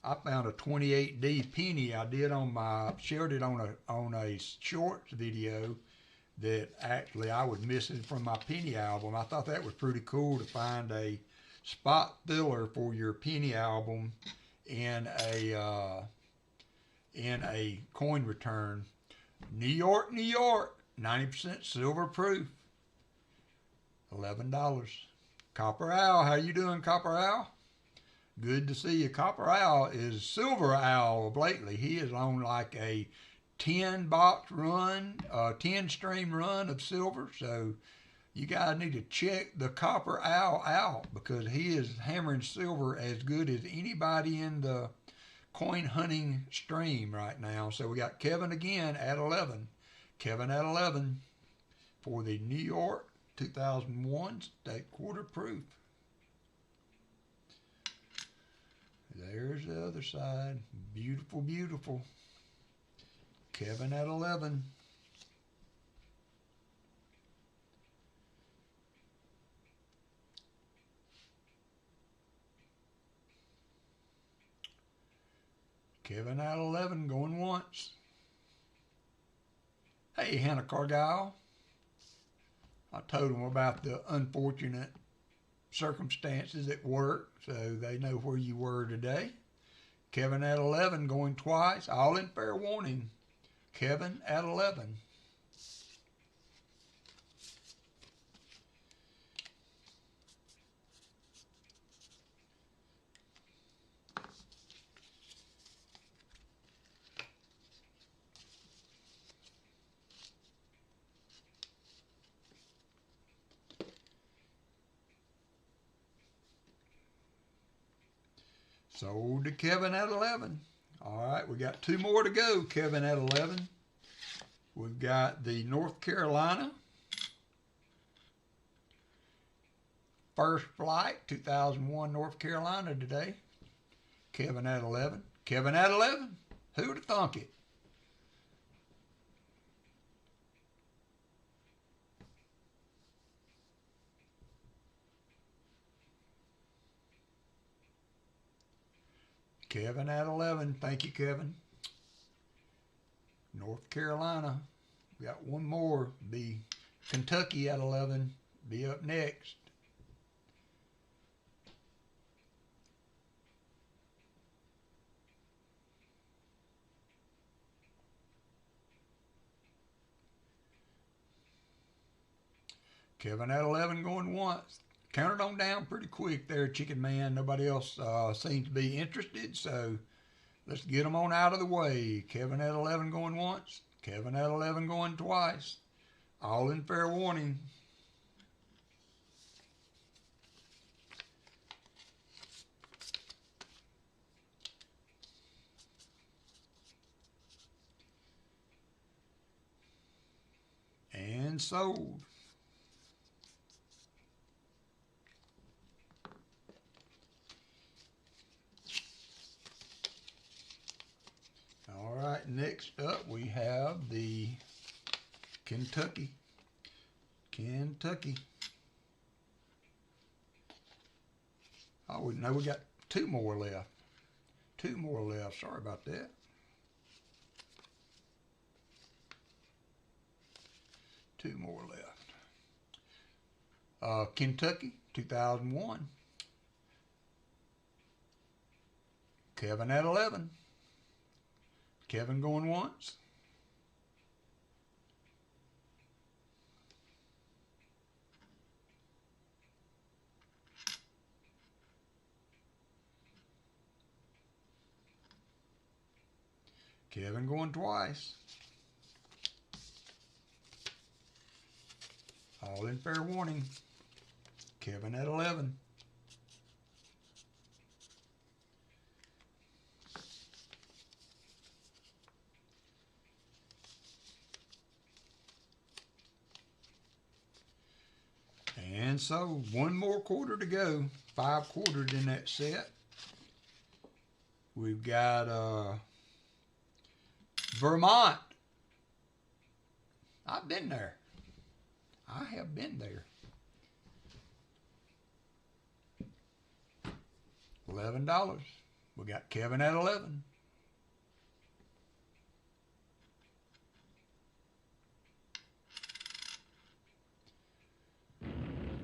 I found a 28D penny. I did shared it on a shorts video that actually I was missing from my penny album. I thought that was pretty cool to find a spot filler for your penny album in a coin return. New York, New York, 90% silver proof, $11. Copper Owl, how you doing, Copper Owl? Good to see you. Copper Owl is Silver Owl of lately. He is on like a 10-box run, 10-stream run of silver. So you guys need to check the Copper Owl out because he is hammering silver as good as anybody in the coin hunting stream right now. So we got Kevin again at 11. Kevin at 11 for the New York 2001 state quarter proof. There's the other side. Beautiful, beautiful. Kevin at 11. Kevin at 11 going once. Hey, Hannah Cargile. I told them about the unfortunate circumstances at work, so they know where you were today. Kevin at 11 going twice, all in fair warning. Kevin at 11. Sold to Kevin at 11. All right, we got two more to go, Kevin at 11. We've got the North Carolina first flight, 2001 North Carolina today. Kevin at 11. Kevin at 11. Who'd have thunk it? Kevin at 11. Thank you, Kevin. North Carolina. We got one more. Be Kentucky at 11. Be up next. Kevin at 11 going once. Counted on down pretty quick there, Chicken Man. Nobody else seems to be interested, so let's get them on out of the way. Kevin at 11 going once. Kevin at 11 going twice. All in fair warning. And sold. All right, next up we have the Kentucky. Oh, no, we got two more left. Two more left. Sorry about that. Two more left. Kentucky, 2001. Kevin at 11. Kevin going once. Kevin going twice. All in fair warning. Kevin at 11. And so one more quarter to go. 5 quarters in that set. We've got Vermont. I've been there. I have been there. $11. We got Kevin at 11.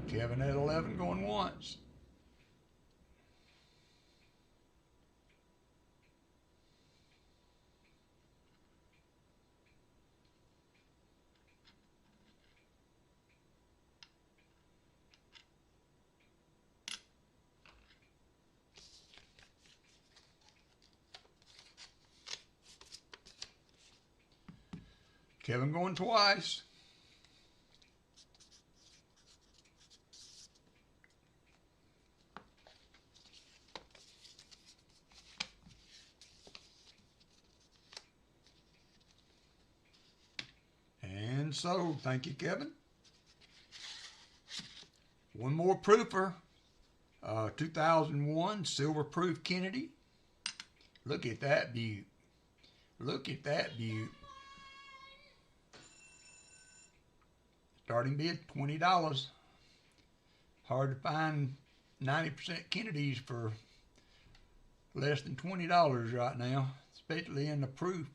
Kevin at 11 going once. Kevin going twice. And so, thank you, Kevin. One more proofer. 2001 Silver Proof Kennedy. Look at that beaut. Look at that beaut. Starting bid, $20. Hard to find 90% Kennedys for less than $20 right now. It's especially in the proof.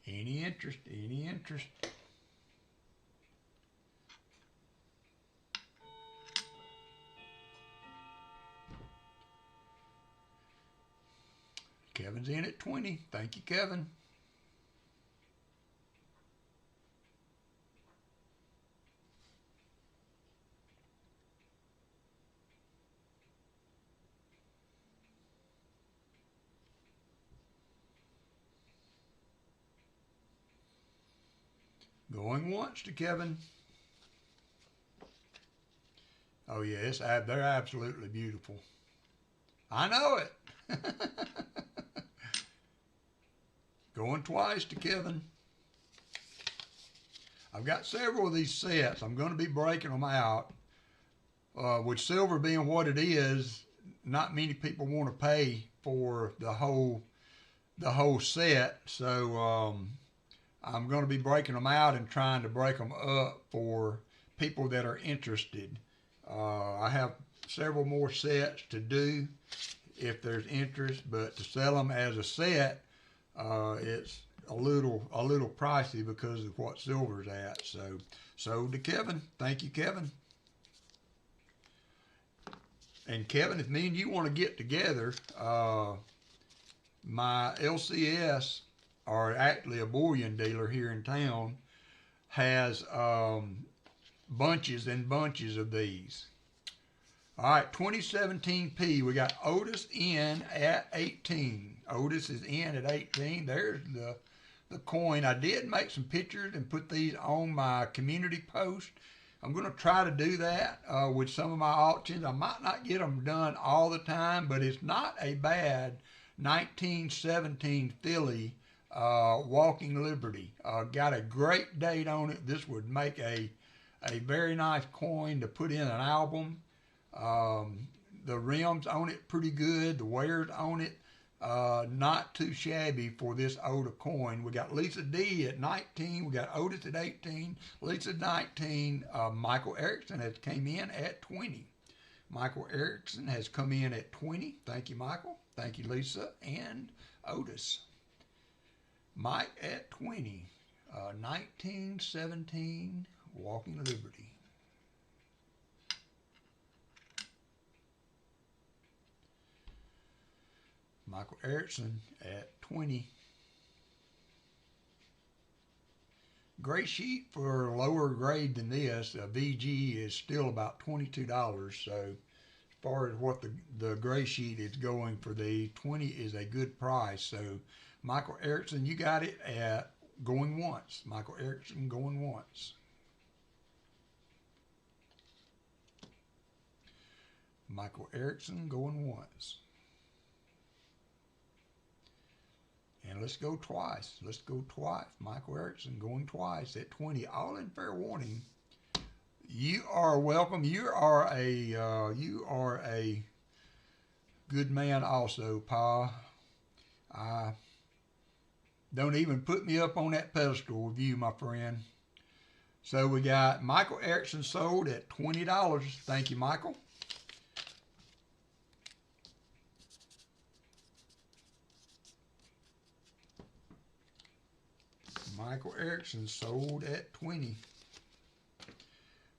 Any interest? Any interest? Kevin's in at 20. Thank you, Kevin. Going once to Kevin. Oh yes, they're absolutely beautiful. I know it. Going twice to Kevin. I've got several of these sets. I'm going to be breaking them out. With silver being what it is, not many people want to pay for the whole set. So I'm going to be breaking them out and trying to break them up for people that are interested. I have several more sets to do if there's interest, but to sell them as a set, it's a little pricey because of what silver's at. So sold to Kevin. Thank you, Kevin. And Kevin, if me and you want to get together, my LCS, or actually a bullion dealer here in town, has bunches and bunches of these. All right, 2017P, we got Otis in at 18. Otis is in at 18. There's the coin. I did make some pictures and put these on my community post. I'm going to try to do that with some of my auctions. I might not get them done all the time, but it's not a bad 1917 Philly Walking Liberty. Got a great date on it. This would make a very nice coin to put in an album. The rims on it pretty good. The wears on it not too shabby for this older coin. We got Lisa D at 19. We got Otis at 18. Lisa 19. Michael Erickson has came in at 20. Michael Erickson has come in at 20. Thank you, Michael. Thank you, Lisa and Otis. Mike at 20. 1917 Walking Liberty. Michael Erickson at 20. Gray sheet for a lower grade than this, a VG, is still about $22. So as far as what the gray sheet is going for, the 20 is a good price. So Michael Erickson, you got it at going once. Michael Erickson going once. Michael Erickson going once. And let's go twice. Let's go twice. Michael Erickson going twice at 20. All in fair warning. You are welcome. You are a good man also, Pa. Don't even put me up on that pedestal with you, my friend. So we got Michael Erickson sold at $20. Thank you, Michael. Michael Erickson sold at 20.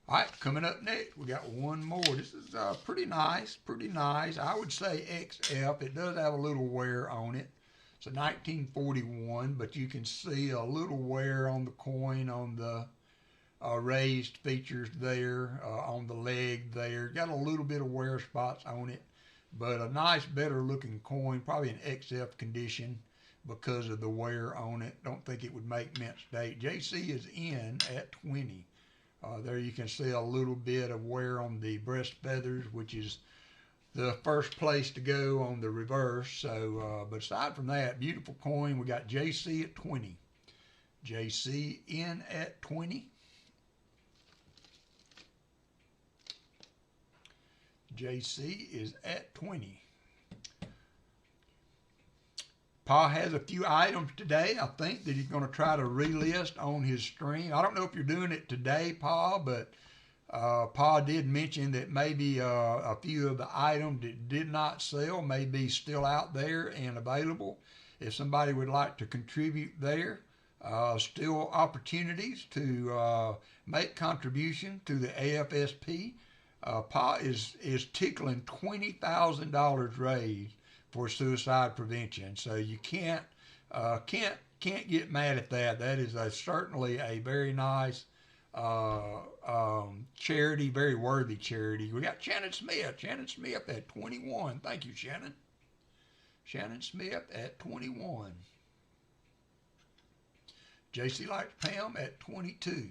All right, coming up next, we got one more. This is pretty nice, pretty nice. I would say XF. It does have a little wear on it. It's a 1941, but you can see a little wear on the coin, on the raised features there, on the leg there. Got a little bit of wear spots on it, but a nice, better looking coin, probably in XF condition because of the wear on it. Don't think it would make mint state. JC is in at 20. There you can see a little bit of wear on the breast feathers, which is the first place to go on the reverse. So, but aside from that, beautiful coin. We got JC at 20. JC in at 20. JC is at 20. Pa has a few items today, I think, that he's going to try to relist on his stream. I don't know if you're doing it today, Pa, but Pa did mention that maybe a few of the items that did not sell may be still out there and available. If somebody would like to contribute there, still opportunities to make contribution to the AFSP. Pa is tickling $20,000 raised for suicide prevention. So you can't get mad at that. That is certainly a very nice charity, very worthy charity. We got Shannon Smith. Shannon Smith at 21. Thank you, Shannon. Shannon Smith at 21. JC likes Pam at 22.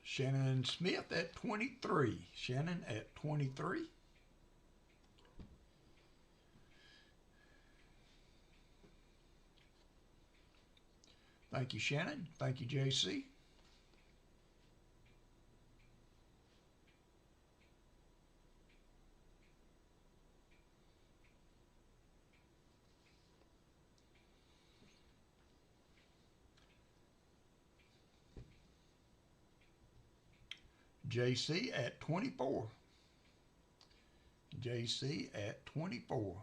Shannon Smith at 23. Shannon at 23. Thank you, Shannon. Thank you, JC. JC at 24. JC at 24.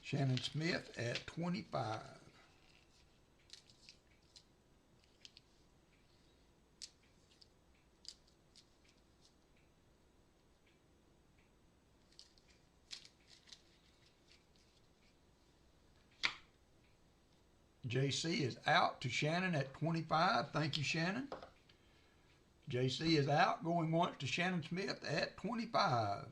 Shannon Smith at 25. JC is out to Shannon at 25. Thank you, Shannon. JC is out, going once to Shannon Smith at 25.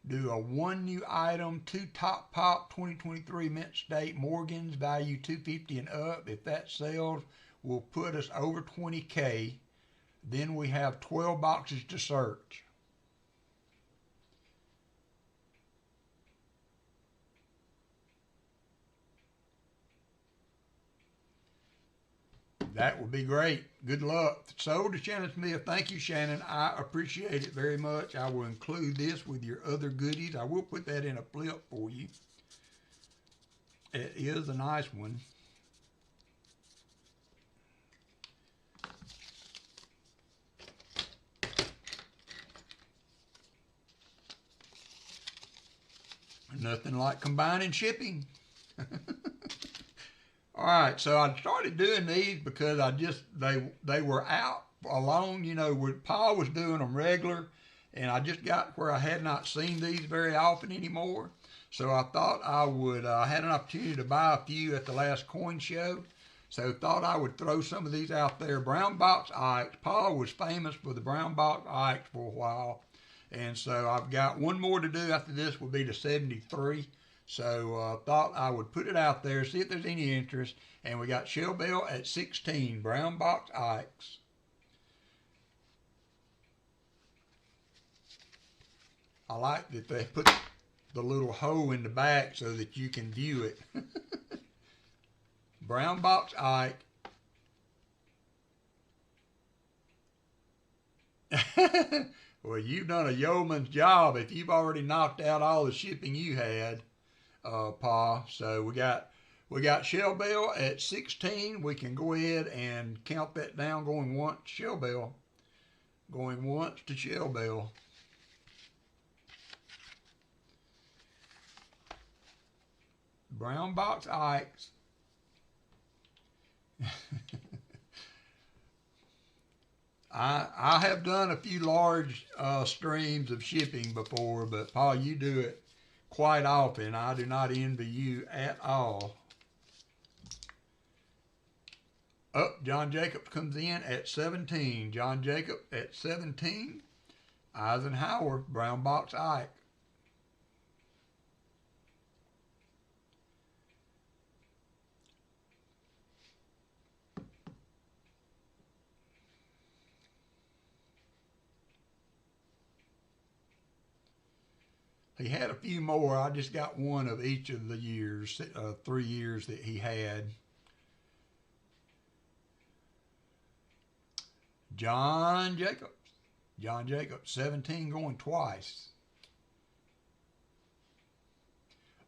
Do a one new item, 2 Top Pop 2023 mint state Morgans, value $250 and up. If that sells, will put us over 20K. Then we have 12 boxes to search. That would be great. Good luck. Sold to Shannon Smith. Thank you, Shannon. I appreciate it very much. I will include this with your other goodies. I will put that in a flip for you. It is a nice one. Nothing like combining shipping. All right, so I started doing these because they were out alone, you know, Paul was doing them regular, and I just got where I had not seen these very often anymore. So I thought I would, I had an opportunity to buy a few at the last coin show, so thought I would throw some of these out there. Brown box Ikes. Paul was famous for the brown box Ikes for a while, and so I've got one more to do after this will be the 73. So thought I would put it out there, see if there's any interest. And we got Shell Bell at 16, brown box Ikes. I like that they put the little hole in the back so that you can view it. Brown box Ike. Well, you've done a yeoman's job if you've already knocked out all the shipping you had. Pa. So we got Shell Bell at 16. We can go ahead and count that down going once. Shell Bell. Going once to Shell Bell. Brown box Ikes. I have done a few large streams of shipping before, but Pa, you do it quite often. I do not envy you at all. John Jacob comes in at 17. John Jacob at 17. Eisenhower, brown box Ike. He had a few more. I just got one of each of the years, 3 years that he had. John Jacobs. John Jacobs, 17 going twice.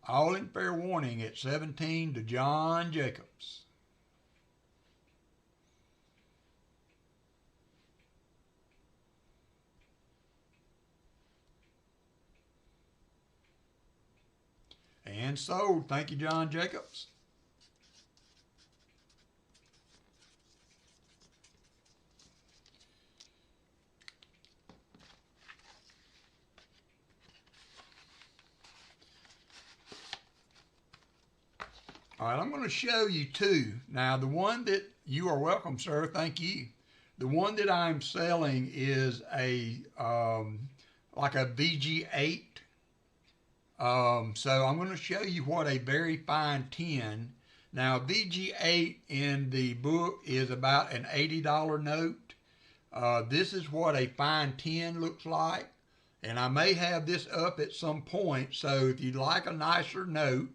All in fair warning at 17 to John Jacobs. And sold. Thank you, John Jacobs. All right, I'm going to show you two. Now, the one that you are welcome, sir. Thank you. The one that I'm selling is a like a VG8. So I'm going to show you what a very fine tin. Now, VG8 in the book is about an $80 note. This is what a fine tin looks like. And I may have this up at some point. So if you'd like a nicer note,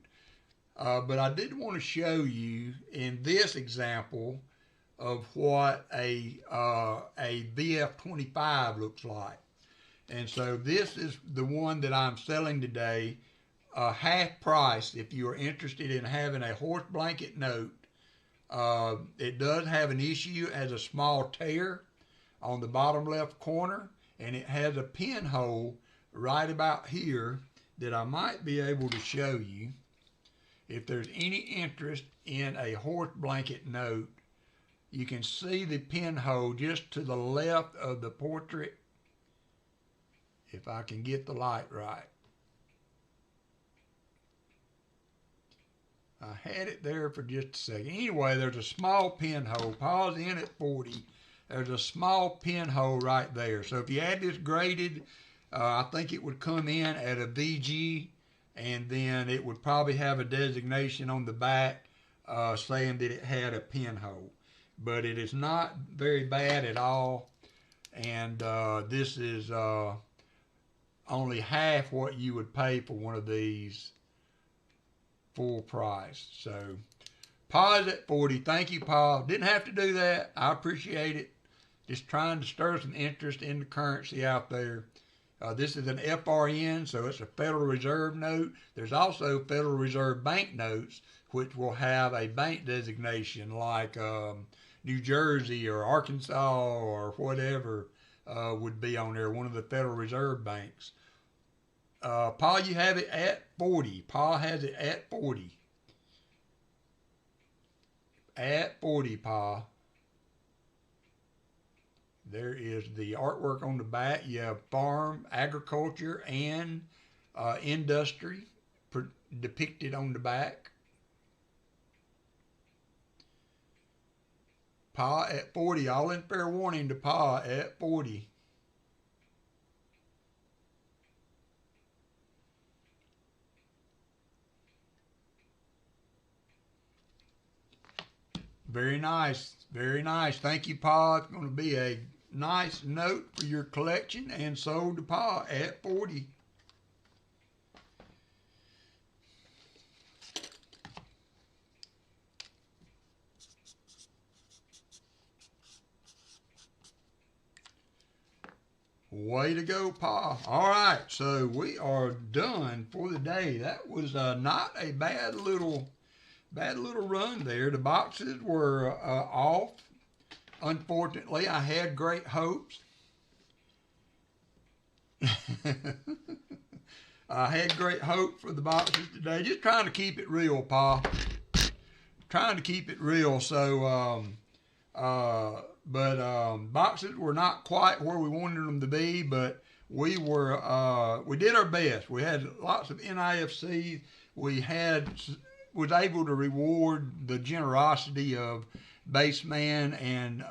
but I did want to show you in this example of what a VF25 looks like. And so this is the one that I'm selling today, half price. If you are interested in having a horse blanket note, it does have an issue. It has a small tear on the bottom left corner, and it has a pinhole right about here that I might be able to show you. If there's any interest in a horse blanket note, you can see the pinhole just to the left of the portrait. If I can get the light right. I had it there for just a second. Anyway, there's a small pinhole. Pause in at 40. There's a small pinhole right there. So if you had this graded, I think it would come in at a VG, and then it would probably have a designation on the back saying that it had a pinhole. But it is not very bad at all. And this is only half what you would pay for one of these full price. So pause at 40. Thank you, Paul. Didn't have to do that. I appreciate it. Just trying to stir some interest in the currency out there. This is an FRN, so it's a Federal Reserve note. There's also Federal Reserve bank notes, which will have a bank designation like New Jersey or Arkansas or whatever would be on there, one of the Federal Reserve banks. Paul, you have it at 40. Paul has it at 40. At 40, Paul. There is the artwork on the back. You have farm, agriculture, and industry depicted on the back. Pa at 40. All in fair warning to Pa at 40. Very nice. Very nice. Thank you, Pa. It's going to be a nice note for your collection, and sold to Pa at 40. Way to go, Pa. All right, so we are done for the day. That was not a bad little run there. The boxes were off. Unfortunately, I had great hopes. I had great hope for the boxes today. Just trying to keep it real, Pa. Trying to keep it real. So, boxes were not quite where we wanted them to be, but we did our best. We had lots of NIFCs. Was able to reward the generosity of Baseman and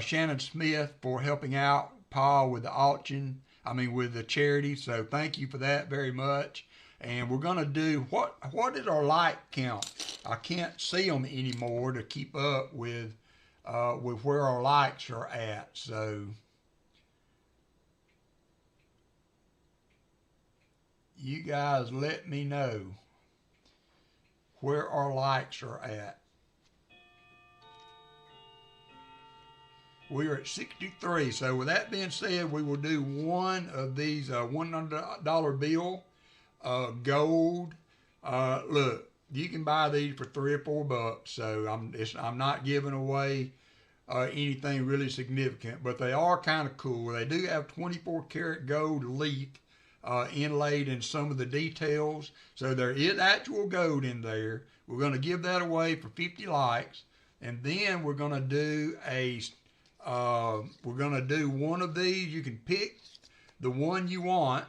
Shannon Smith for helping out Paul with the auction. With the charity. So thank you for that very much. And we're gonna do what is our like count? I can't see them anymore to keep up with where our likes are at. So you guys let me know where our likes are at. We are at 63. So with that being said, we will do one of these $100 bill, gold. Look, you can buy these for $3 or $4. So I'm not giving away anything really significant, but they are kind of cool. They do have 24 karat gold leaf inlaid in some of the details. So there is actual gold in there. We're going to give that away for 50 likes. And then we're going to do one of these. You can pick the one you want.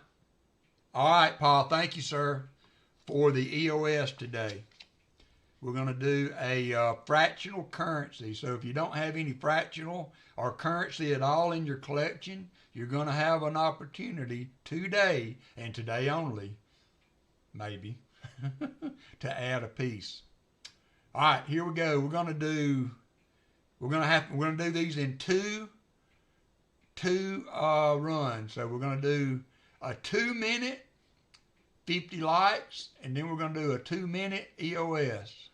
All right, Paul, thank you, sir, for the EOS today. We're going to do a fractional currency. So if you don't have any fractional or currency at all in your collection, you're going to have an opportunity today, and today only, maybe, to add a piece. All right, here we go. We're going to do these in two runs. So we're going to do a 2-minute 50 likes, and then we're going to do a 2-minute EOS.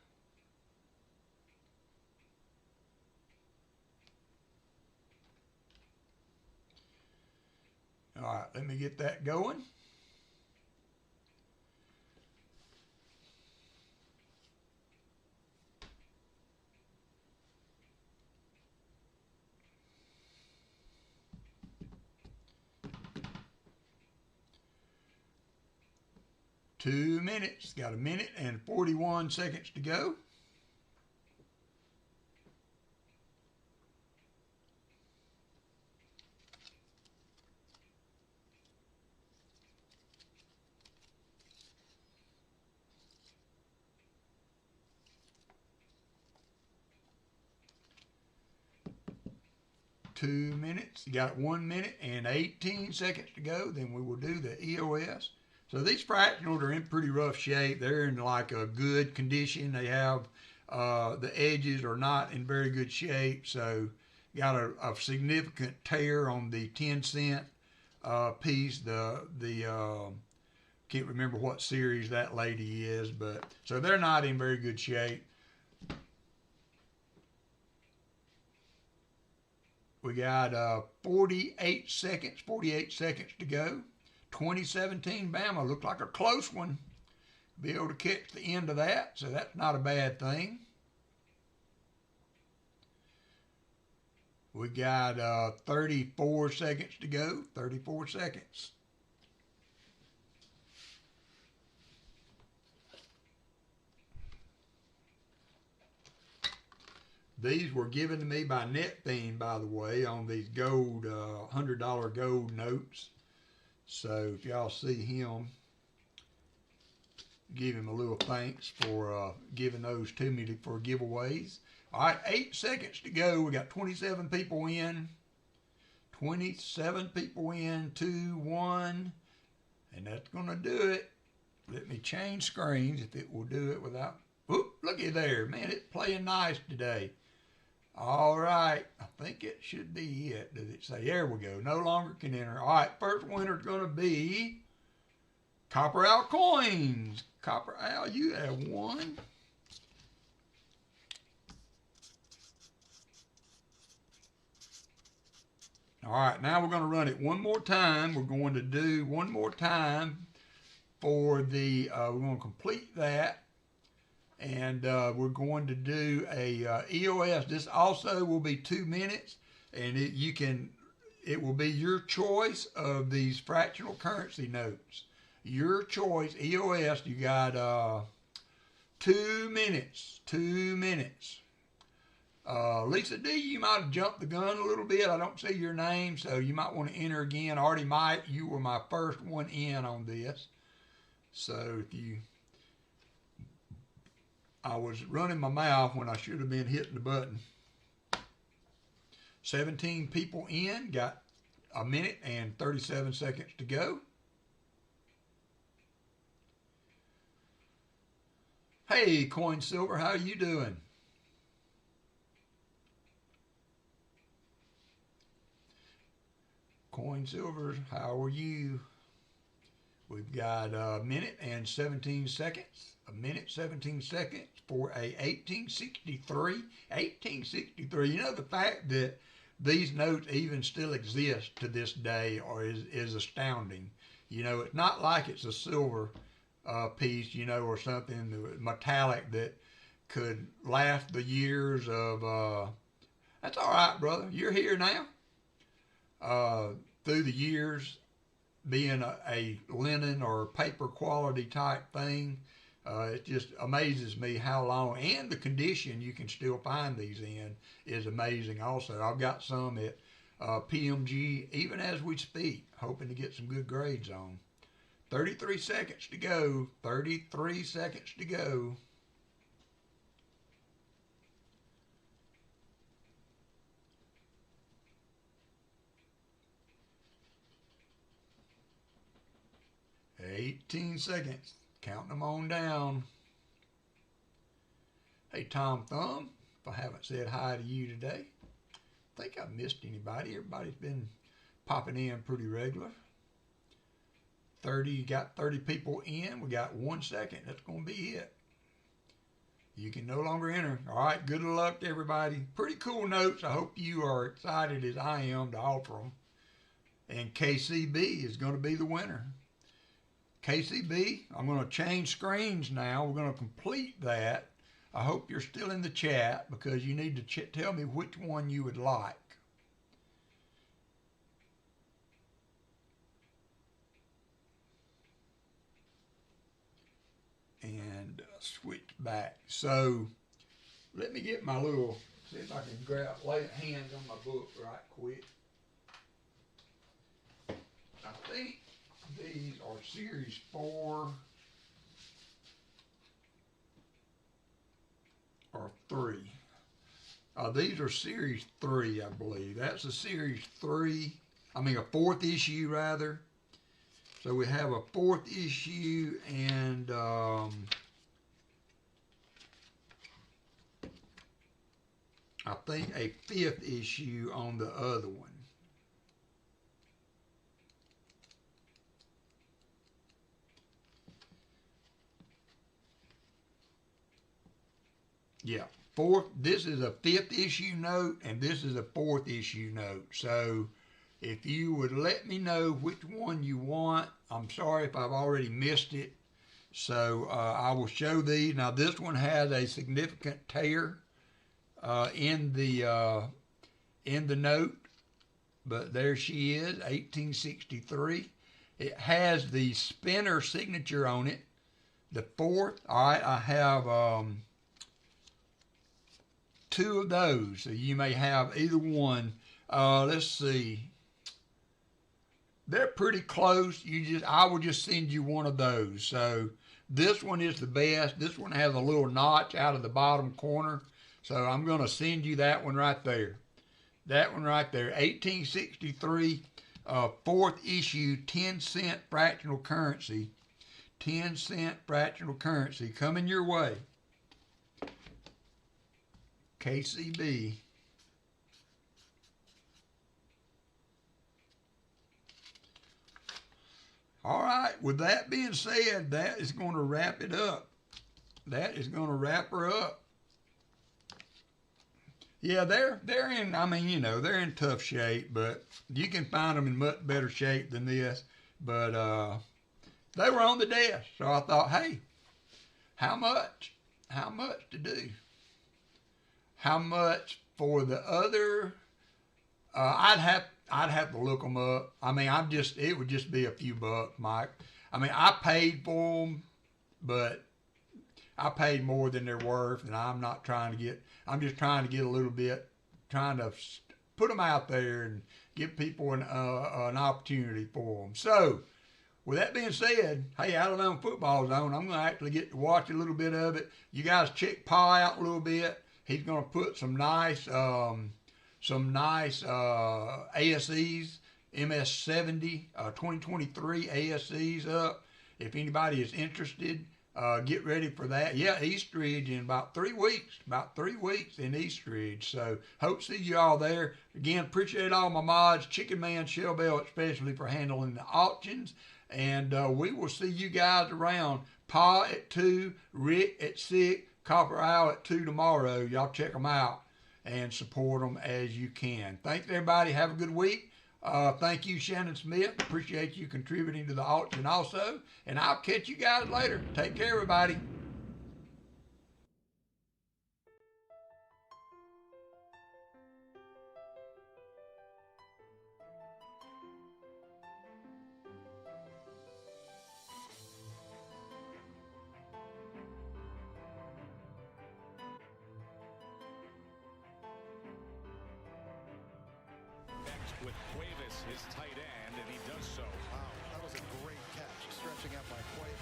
All right, let me get that going. Two minutes, got a minute and 41 seconds to go. Two minutes, you got 1 minute and 18 seconds to go. Then we will do the EOS. So these fractionals are in pretty rough shape. They're in like a good condition. They have, the edges are not in very good shape. So got a significant tear on the 10-cent piece. Can't remember what series that lady is, but so they're not in very good shape. We got 48 seconds to go. 2017 Bama looked like a close one. Be able to catch the end of that, so that's not a bad thing. We got 34 seconds to go. 34 seconds. These were given to me by NetBeam, by the way, on these gold, $100 gold notes. So if y'all see him, give him a little thanks for giving those to me for giveaways. All right, 8 seconds to go. We got 27 people in. 27 people in, 2, 1. And that's going to do it. Let me change screens if it will do it without... Oop, looky there. Man, it's playing nice today. All right, I think it should be it. Does it say? There we go. No longer can enter. All right, first winner is going to be Copper Owl Coins. Copper Owl, you have won. All right, now we're going to run it one more time. We're going to do one more time for the, we're going to complete that. And we're going to do a EOS. This also will be 2 minutes, and it will be your choice of these fractional currency notes. Your choice, EOS. You got 2 minutes. 2 minutes. Lisa D, you might have jumped the gun a little bit. I don't see your name, so you might want to enter again. Artie Mike, you were my first one in on this. So if you... I was running my mouth when I should have been hitting the button. 17 people in, got a minute and 37 seconds to go. Hey, Coin Silver, how are you doing? Coin Silver, how are you? We've We've got a minute and 17 seconds. A minute, 17 seconds for a 1863. 1863. You know, the fact that these notes even still exist to this day is astounding. You know, it's not like it's a silver piece, you know, or something metallic that could last the years of, that's all right, brother. You're here now. Through the years, being a linen or paper quality type thing, it just amazes me how long, and the condition you can still find these in is amazing also. I've got some at PMG even as we speak, hoping to get some good grades on. 33 seconds to go. 33 seconds to go. $18 seconds. Counting them on down. Hey, Tom Thumb, if I haven't said hi to you today, I think I've missed anybody. Everybody's been popping in pretty regular. 30, got 30 people in. We got 1 second. That's going to be it. You can no longer enter. All right, good luck to everybody. Pretty cool notes. I hope you are excited as I am to offer them. And KCB is going to be the winner. KCB, I'm going to change screens now. We're going to complete that. I hope you're still in the chat because you need to tell me which one you would like. And switch back. So let me get my little, see if I can lay hands on my book right quick. I think these are series 4 or 3. These are series 3, I believe. That's a series 3, I mean a 4th issue rather. So we have a 4th issue and I think a 5th issue on the other one. Yeah, this is a 5th issue note, and this is a 4th issue note. So if you would let me know which one you want, I'm sorry if I've already missed it. So I will show these. Now this one has a significant tear in the note, but there she is, 1863. It has the spinner signature on it. The 4th, all right, I have 2 of those, so you may have either one. Let's see. They're pretty close. I will just send you one of those. So this one is the best. This one has a little notch out of the bottom corner. So I'm going to send you that one right there. That one right there. 1863, 4th issue, 10-cent fractional currency. 10-cent fractional currency coming your way. KCB. All right, with that being said, that is going to wrap it up. That is going to wrap her up. Yeah, they're in, I mean, you know, they're in tough shape, but you can find them in much better shape than this. But they were on the desk, so I thought, hey, how much? How much to do? How much for the other? I'd have to look them up. I mean, it would just be a few bucks, Mike. I mean, I paid for them, but I paid more than they're worth, and I'm just trying to get a little bit, trying to put them out there and give people an opportunity for them. So, with that being said, hey, Alabama football's on. I'm going to actually get to watch a little bit of it. You guys check Pa out a little bit. He's going to put some nice ASEs, MS70, 2023 ASEs up. If anybody is interested, get ready for that. Yeah, Eastridge in about 3 weeks. About 3 weeks in Eastridge. So hope to see you all there. Again, appreciate all my mods. Chicken Man, Shell Bell especially for handling the auctions. And we will see you guys around. Pa at 2, Rick at 6, Copper Owl at 2 tomorrow. Y'all check them out and support them as you can. Thanks, everybody. Have a good week. Thank you, Shannon Smith. Appreciate you contributing to the auction also. And I'll catch you guys later. Take care, everybody. With Cuevas, his tight end, and he does so. Wow, that was a great catch, stretching out by Cuevas.